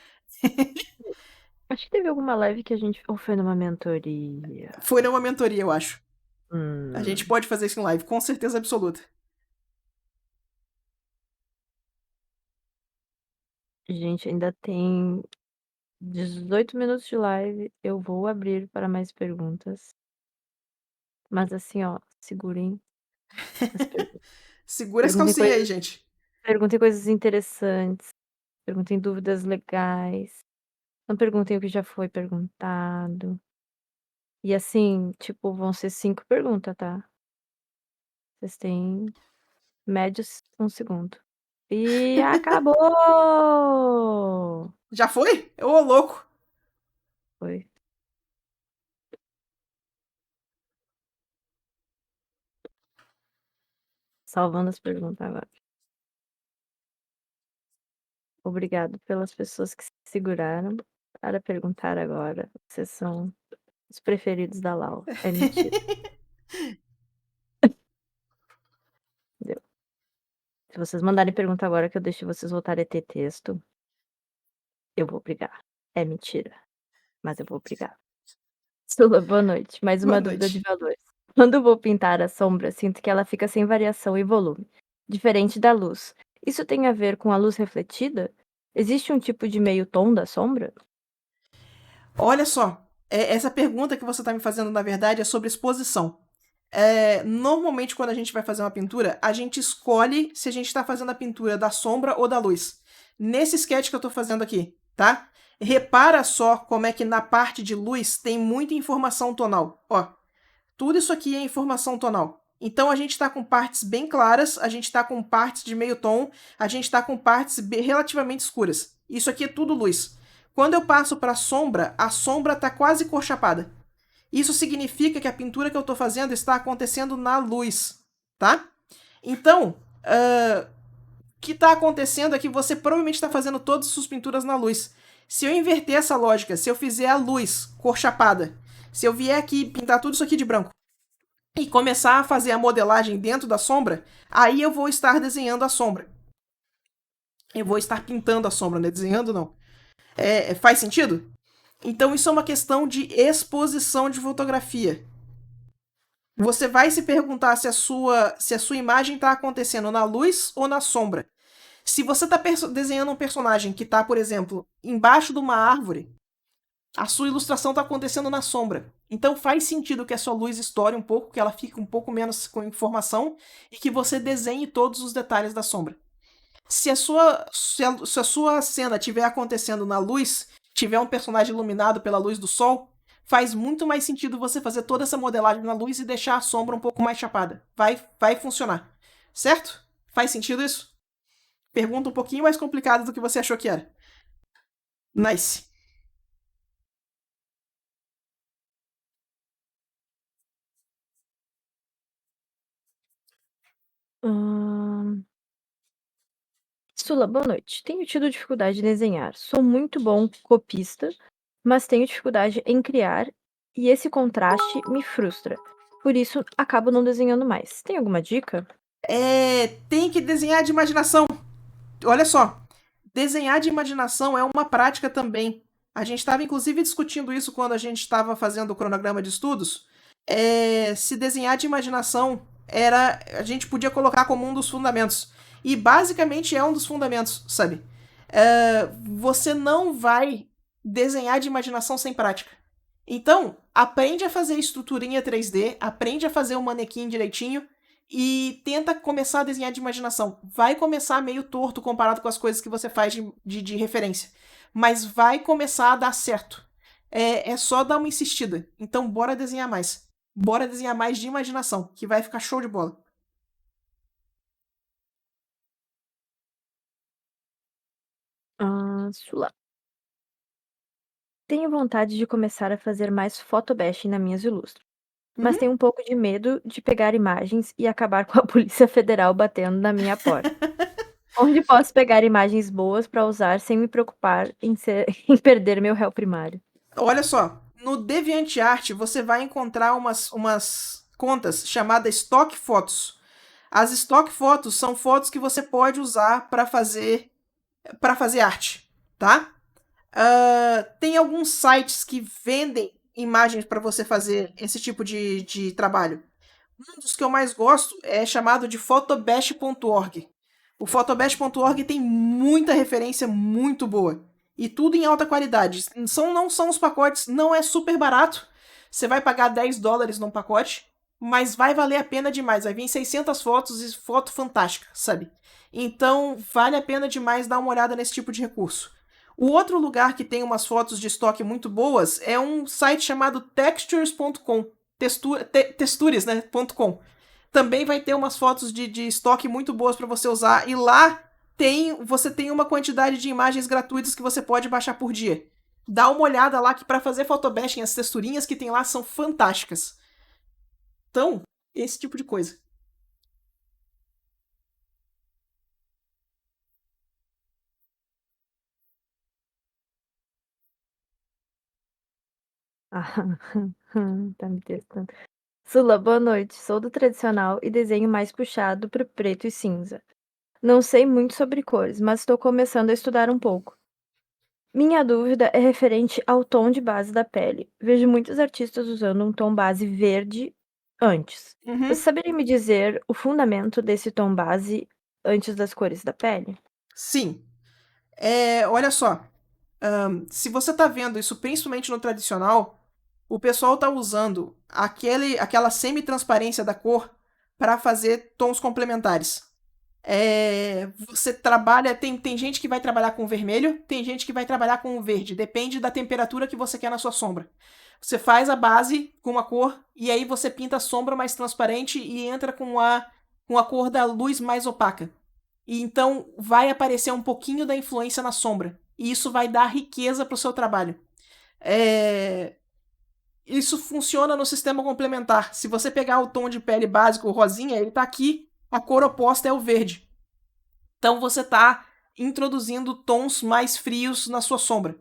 Speaker 2: Acho que teve alguma live que a gente. Ou foi numa mentoria?
Speaker 1: Foi numa mentoria, eu acho.
Speaker 2: Hum.
Speaker 1: A gente pode fazer isso em live, com certeza absoluta.
Speaker 2: Gente, ainda tem 18 minutos de live. Eu vou abrir para mais perguntas. Mas assim, ó, segurem as perguntas.
Speaker 1: Segura as
Speaker 2: Perguntem
Speaker 1: calcinhas aí,
Speaker 2: coisas,
Speaker 1: gente.
Speaker 2: perguntem coisas interessantes. Perguntem dúvidas legais. Não perguntem o que já foi perguntado. E assim, tipo, vão ser 5 perguntas, tá? Vocês têm médios 1 segundo. E acabou!
Speaker 1: Já foi? Ô, louco.
Speaker 2: Foi. Salvando as perguntas agora. Obrigado pelas pessoas que se seguraram para perguntar agora. Vocês são os preferidos da Lau. É mentira. Entendeu? Se vocês mandarem pergunta agora que eu deixo vocês voltarem a ter texto, eu vou brigar. É mentira. Mas eu vou brigar. Sula, boa noite. Mais
Speaker 1: Boa
Speaker 2: uma dúvida de
Speaker 1: noite.
Speaker 2: valores. Quando vou pintar a sombra, sinto que ela fica sem variação e volume, diferente da luz. Isso tem a ver com a luz refletida? Existe um tipo de meio tom da sombra?
Speaker 1: Olha só, essa pergunta que você está me fazendo, na verdade, é sobre exposição. Normalmente, quando a gente vai fazer uma pintura, a gente escolhe se a gente está fazendo a pintura da sombra ou da luz. Nesse sketch que eu estou fazendo aqui, tá? Repara só como é que na parte de luz tem muita informação tonal. Ó, tudo isso aqui é informação tonal. Então a gente está com partes bem claras, a gente está com partes de meio tom, a gente está com partes relativamente escuras. Isso aqui é tudo luz. Quando eu passo para a sombra está quase cor chapada. Isso significa que a pintura que eu estou fazendo está acontecendo na luz, tá? Então, o que está acontecendo é que você provavelmente está fazendo todas as suas pinturas na luz. Se eu inverter essa lógica, se eu fizer a luz cor chapada, se eu vier aqui pintar tudo isso aqui de branco e começar a fazer a modelagem dentro da sombra, aí eu vou estar desenhando a sombra. Eu vou estar pintando a sombra, né? Desenhando não. Faz sentido? Então isso é uma questão de exposição de fotografia. Você vai se perguntar se a sua imagem está acontecendo na luz ou na sombra. Se você está desenhando um personagem que está, por exemplo, embaixo de uma árvore, a sua ilustração está acontecendo na sombra. Então faz sentido que a sua luz estoure um pouco, que ela fique um pouco menos com informação e que você desenhe todos os detalhes da sombra. Se a sua cena estiver acontecendo na luz, tiver um personagem iluminado pela luz do sol, faz muito mais sentido você fazer toda essa modelagem na luz e deixar a sombra um pouco mais chapada. Vai funcionar. Certo? Faz sentido isso? Pergunta um pouquinho mais complicada do que você achou que era. Nice.
Speaker 2: Sula, boa noite. Tenho tido dificuldade em desenhar. Sou muito bom copista, mas tenho dificuldade em criar e esse contraste me frustra. Por isso, acabo não desenhando mais. Tem alguma dica?
Speaker 1: Tem que desenhar de imaginação. Olha só, desenhar de imaginação é uma prática também. A gente estava inclusive discutindo isso quando a gente estava fazendo o cronograma de estudos. Se desenhar de imaginação a gente podia colocar como um dos fundamentos. E basicamente é um dos fundamentos, sabe? Você não vai desenhar de imaginação sem prática. Então, aprende a fazer estruturinha 3D, aprende a fazer o manequim direitinho e tenta começar a desenhar de imaginação. Vai começar meio torto comparado com as coisas que você faz de referência, mas vai começar a dar certo. É só dar uma insistida. Então, bora desenhar mais. Bora desenhar mais de imaginação, que vai ficar show de bola.
Speaker 2: Sula. Tenho vontade de começar a fazer mais photobashing nas minhas ilustras, mas tenho um pouco de medo de pegar imagens e acabar com a Polícia Federal batendo na minha porta. Onde posso pegar imagens boas para usar sem me preocupar em perder meu réu primário?
Speaker 1: Olha só, no DeviantArt você vai encontrar umas contas chamadas Stock Photos. As Stock Photos são fotos que você pode usar para fazer arte, tá? Tem alguns sites que vendem imagens para você fazer esse tipo de trabalho. Um dos que eu mais gosto é chamado de photobash.org. O photobash.org tem muita referência muito boa. E tudo em alta qualidade. Não são os pacotes, não é super barato. Você vai pagar $10 num pacote, mas vai valer a pena demais. Vai vir 600 fotos e foto fantástica, sabe? Então, vale a pena demais dar uma olhada nesse tipo de recurso. O outro lugar que tem umas fotos de estoque muito boas é um site chamado textures.com. Textures, né? .com. Também vai ter umas fotos de estoque muito boas para você usar. E lá você tem uma quantidade de imagens gratuitas que você pode baixar por dia. Dá uma olhada lá que para fazer photobashing, as texturinhas que tem lá são fantásticas. Então, esse tipo de coisa.
Speaker 2: Tá me testando. Sula, boa noite. Sou do tradicional e desenho mais puxado pro preto e cinza. Não sei muito sobre cores, mas estou começando a estudar um pouco. Minha dúvida é referente ao tom de base da pele. Vejo muitos artistas usando um tom base verde antes. Você saberia me dizer o fundamento desse tom base antes das cores da pele?
Speaker 1: Sim. Olha só. Se você está vendo isso principalmente no tradicional, o pessoal está usando aquela semi-transparência da cor para fazer tons complementares. Você trabalha. Tem gente que vai trabalhar com vermelho, tem gente que vai trabalhar com verde. Depende da temperatura que você quer na sua sombra. Você faz a base com uma cor e aí você pinta a sombra mais transparente e entra com a cor da luz mais opaca. E então vai aparecer um pouquinho da influência na sombra. E isso vai dar riqueza para o seu trabalho. Isso funciona no sistema complementar. Se você pegar o tom de pele básico, o rosinha, ele está aqui, a cor oposta é o verde. Então você está introduzindo tons mais frios na sua sombra.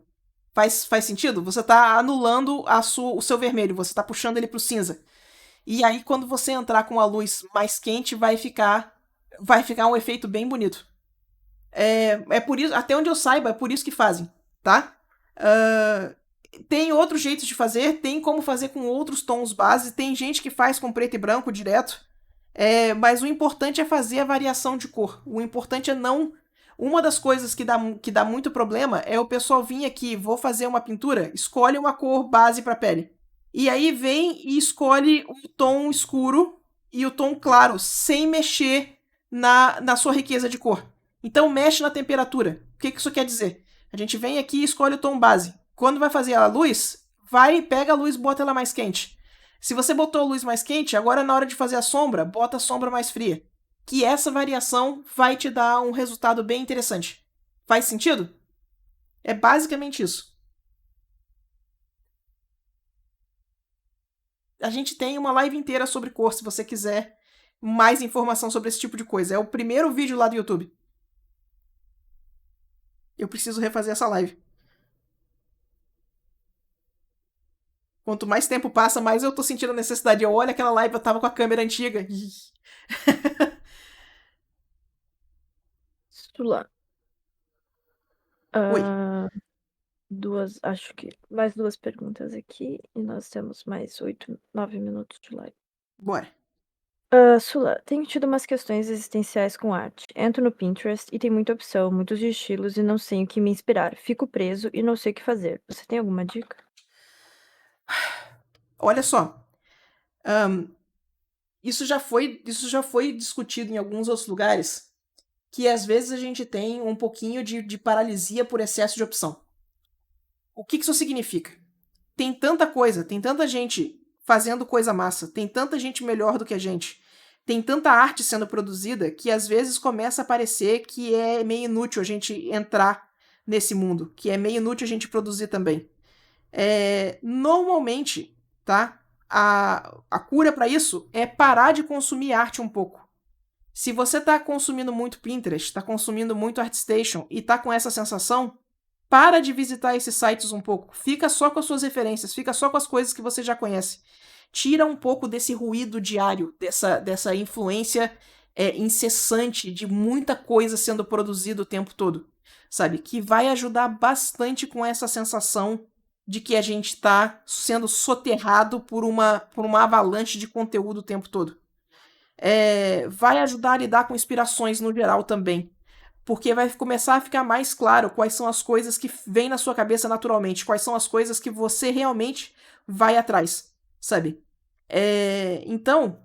Speaker 1: Faz sentido? Você está anulando o seu vermelho, você está puxando ele para o cinza. E aí, quando você entrar com a luz mais quente, vai ficar um efeito bem bonito. É por isso, até onde eu saiba, é por isso que fazem, tá? Tem outros jeitos de fazer, tem como fazer com outros tons base, tem gente que faz com preto e branco direto, mas o importante é fazer a variação de cor. O importante é não... Uma das coisas que dá muito problema é o pessoal vir aqui, vou fazer uma pintura, escolhe uma cor base para pele. E aí vem e escolhe o tom escuro e o tom claro, sem mexer na sua riqueza de cor. Então mexe na temperatura. O que isso quer dizer? A gente vem aqui e escolhe o tom base. Quando vai fazer a luz, pega a luz e bota ela mais quente. Se você botou a luz mais quente, agora na hora de fazer a sombra, bota a sombra mais fria. Que essa variação vai te dar um resultado bem interessante. Faz sentido? É basicamente isso. A gente tem uma live inteira sobre cor, se você quiser mais informação sobre esse tipo de coisa. É o primeiro vídeo lá do YouTube. Eu preciso refazer essa live. Quanto mais tempo passa, mais eu tô sentindo a necessidade. Eu olho aquela live, eu tava com a câmera antiga.
Speaker 2: Sula.
Speaker 1: Oi.
Speaker 2: Acho que mais 2 perguntas aqui e nós temos mais 8, 9 minutos de live.
Speaker 1: Bora.
Speaker 2: Sula, tenho tido umas questões existenciais com arte. Entro no Pinterest e tem muita opção, muitos estilos e não sei o que me inspirar. Fico preso e não sei o que fazer. Você tem alguma dica?
Speaker 1: Olha só. Isso já foi discutido em alguns outros lugares, que às vezes a gente tem um pouquinho de paralisia por excesso de opção. O que isso significa? Tem tanta coisa, tem tanta gente fazendo coisa massa, tem tanta gente melhor do que a gente, tem tanta arte sendo produzida que às vezes começa a parecer que é meio inútil a gente entrar nesse mundo, que é meio inútil a gente produzir também. Normalmente, tá? A cura para isso é parar de consumir arte um pouco. Se você está consumindo muito Pinterest, está consumindo muito ArtStation e está com essa sensação, para de visitar esses sites um pouco. Fica só com as suas referências, fica só com as coisas que você já conhece. Tira um pouco desse ruído diário, dessa influência incessante de muita coisa sendo produzida o tempo todo. Sabe? Que vai ajudar bastante com essa sensação de que a gente está sendo soterrado por uma avalanche de conteúdo o tempo todo. Vai ajudar a lidar com inspirações no geral também. Porque vai começar a ficar mais claro quais são as coisas que vêm na sua cabeça naturalmente, quais são as coisas que você realmente vai atrás, sabe? Então,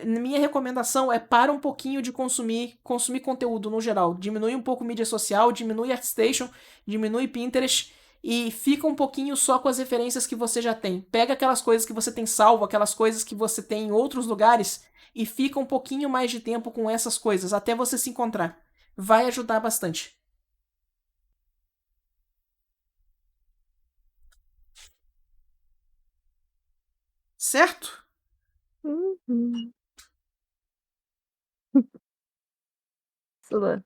Speaker 1: minha recomendação é para um pouquinho de consumir conteúdo no geral. Diminui um pouco mídia social, diminui ArtStation, diminui Pinterest e fica um pouquinho só com as referências que você já tem. Pega aquelas coisas que você tem salvo, aquelas coisas que você tem em outros lugares e fica um pouquinho mais de tempo com essas coisas até você se encontrar. Vai ajudar bastante. Certo?
Speaker 2: Uhum. Sula,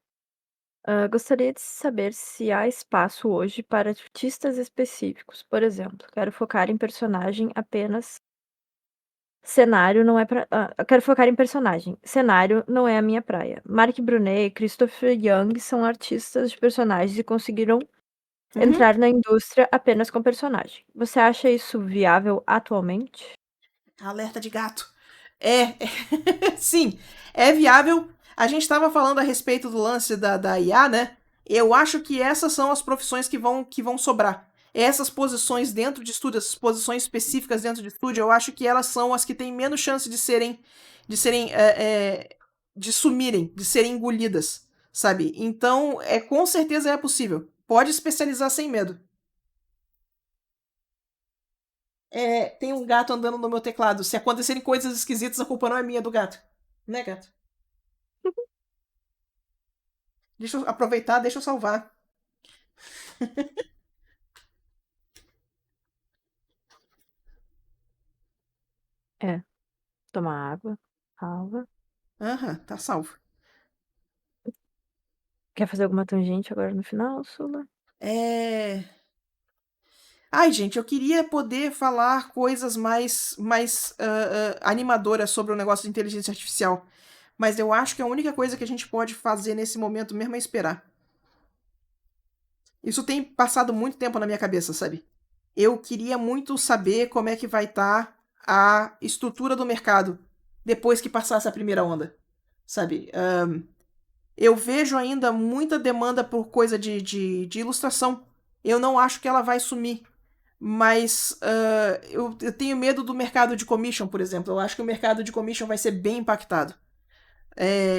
Speaker 2: gostaria de saber se há espaço hoje para artistas específicos. Por exemplo, quero focar em personagem apenas. Cenário não é pra. Eu quero focar em personagem. Cenário não é a minha praia. Mark Brunet e Christopher Young são artistas de personagens e conseguiram entrar na indústria apenas com personagem. Você acha isso viável atualmente?
Speaker 1: Alerta de gato. Sim, é viável. A gente estava falando a respeito do lance da IA, né? Eu acho que essas são as profissões que vão sobrar. Essas posições dentro de estúdio, essas posições específicas dentro de estúdio, eu acho que elas são as que têm menos chance de sumirem, de serem engolidas, sabe? Então, com certeza é possível. Pode especializar sem medo. Tem um gato andando no meu teclado. Se acontecerem coisas esquisitas, a culpa não é minha, é do gato. Né, gato? Deixa eu aproveitar, deixa eu salvar.
Speaker 2: Tomar água. Salva.
Speaker 1: Aham, tá salvo.
Speaker 2: Quer fazer alguma tangente agora no final, Sula?
Speaker 1: Ai, gente, eu queria poder falar coisas mais animadoras sobre o negócio de inteligência artificial. Mas eu acho que a única coisa que a gente pode fazer nesse momento mesmo é esperar. Isso tem passado muito tempo na minha cabeça, sabe? eu queria muito saber como é que vai estar a estrutura do mercado depois que passar essa primeira onda, sabe? Eu vejo ainda muita demanda por coisa de ilustração. Eu não acho que ela vai sumir. Mas eu tenho medo do mercado de commission, por exemplo. Eu acho que o mercado de commission vai ser bem impactado.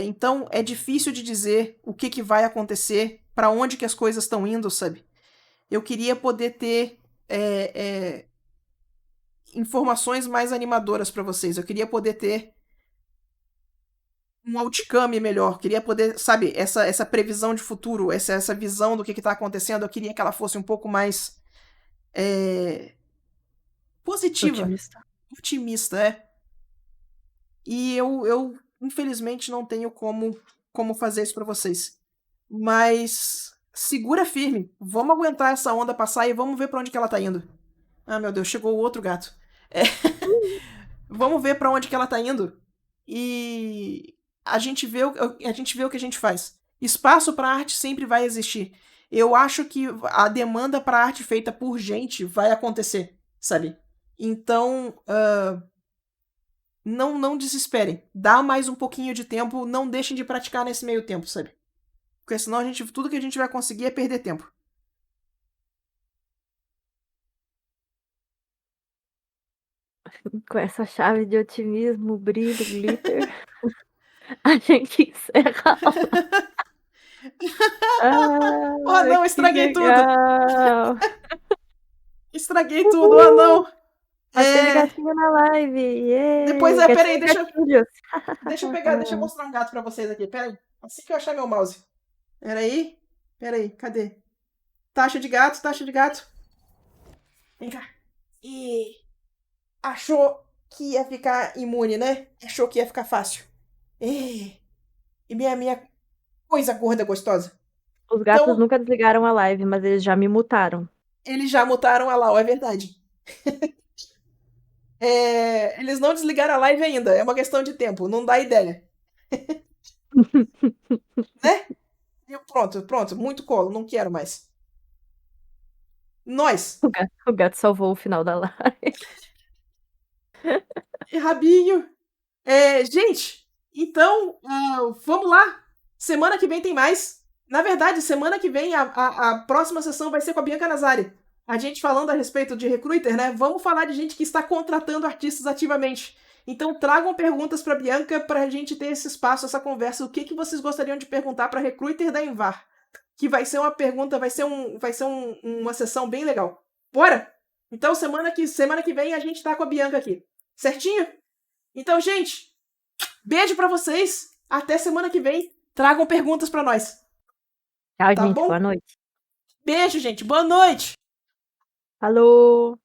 Speaker 1: Então é difícil de dizer o que vai acontecer, para onde que as coisas estão indo, sabe? Eu queria poder ter informações mais animadoras para vocês. Eu queria poder ter um outcome melhor. Queria poder, sabe, essa previsão de futuro, essa visão do que está acontecendo. Eu queria que ela fosse um pouco mais positiva. Otimista, E eu infelizmente não tenho como fazer isso para vocês. Mas segura firme. Vamos aguentar essa onda passar e vamos ver para onde que ela tá indo. Ah, meu Deus, chegou o outro gato. Vamos ver para onde que ela tá indo e a gente vê o que a gente faz. Espaço para arte sempre vai existir. Eu acho que a demanda para arte feita por gente vai acontecer, sabe? Então, não desesperem. Dá mais um pouquinho de tempo, não deixem de praticar nesse meio tempo, sabe? Porque senão tudo que a gente vai conseguir é perder tempo.
Speaker 2: Com essa chave de otimismo, brilho, glitter, a gente encerra a aula.
Speaker 1: Oh, não,
Speaker 2: Que
Speaker 1: estraguei tudo!
Speaker 2: legal!
Speaker 1: Estraguei tudo, oh não!
Speaker 2: Mas teve gatinho na live! Yay!
Speaker 1: Depois, peraí, deixa eu pegar, deixa eu
Speaker 2: Ah.
Speaker 1: mostrar um gato pra vocês aqui, peraí. Assim que eu achar meu mouse. Peraí, cadê? Taxa de gato. Vem cá. E achou que ia ficar imune, né? Achou que ia ficar fácil. E minha coisa gorda gostosa.
Speaker 2: Os gatos
Speaker 1: Então,
Speaker 2: nunca desligaram a live, mas eles já me mutaram.
Speaker 1: eles já mutaram a Lau, é verdade. Eles não desligaram a live ainda, é uma questão de tempo, não dá ideia. Né? Pronto, muito colo, não quero mais. Nós.
Speaker 2: O gato salvou o final da live.
Speaker 1: Rabinho. Gente, então, vamos lá. Semana que vem tem mais. Na verdade, semana que vem a próxima sessão vai ser com a Bianca Nazari. A gente falando a respeito de recruiter, né? Vamos falar de gente que está contratando artistas ativamente. Então tragam perguntas para Bianca para a gente ter esse espaço, essa conversa. O que vocês gostariam de perguntar para recruiter da Envar? Que vai ser uma pergunta, vai ser uma sessão bem legal. Bora? Então semana que vem a gente tá com a Bianca aqui. Certinho? Então, gente, beijo pra vocês. Até semana que vem. Tragam perguntas pra nós.
Speaker 2: Tchau,
Speaker 1: Tá
Speaker 2: gente.
Speaker 1: bom?
Speaker 2: Boa noite.
Speaker 1: Beijo, gente. Boa noite.
Speaker 2: Falou!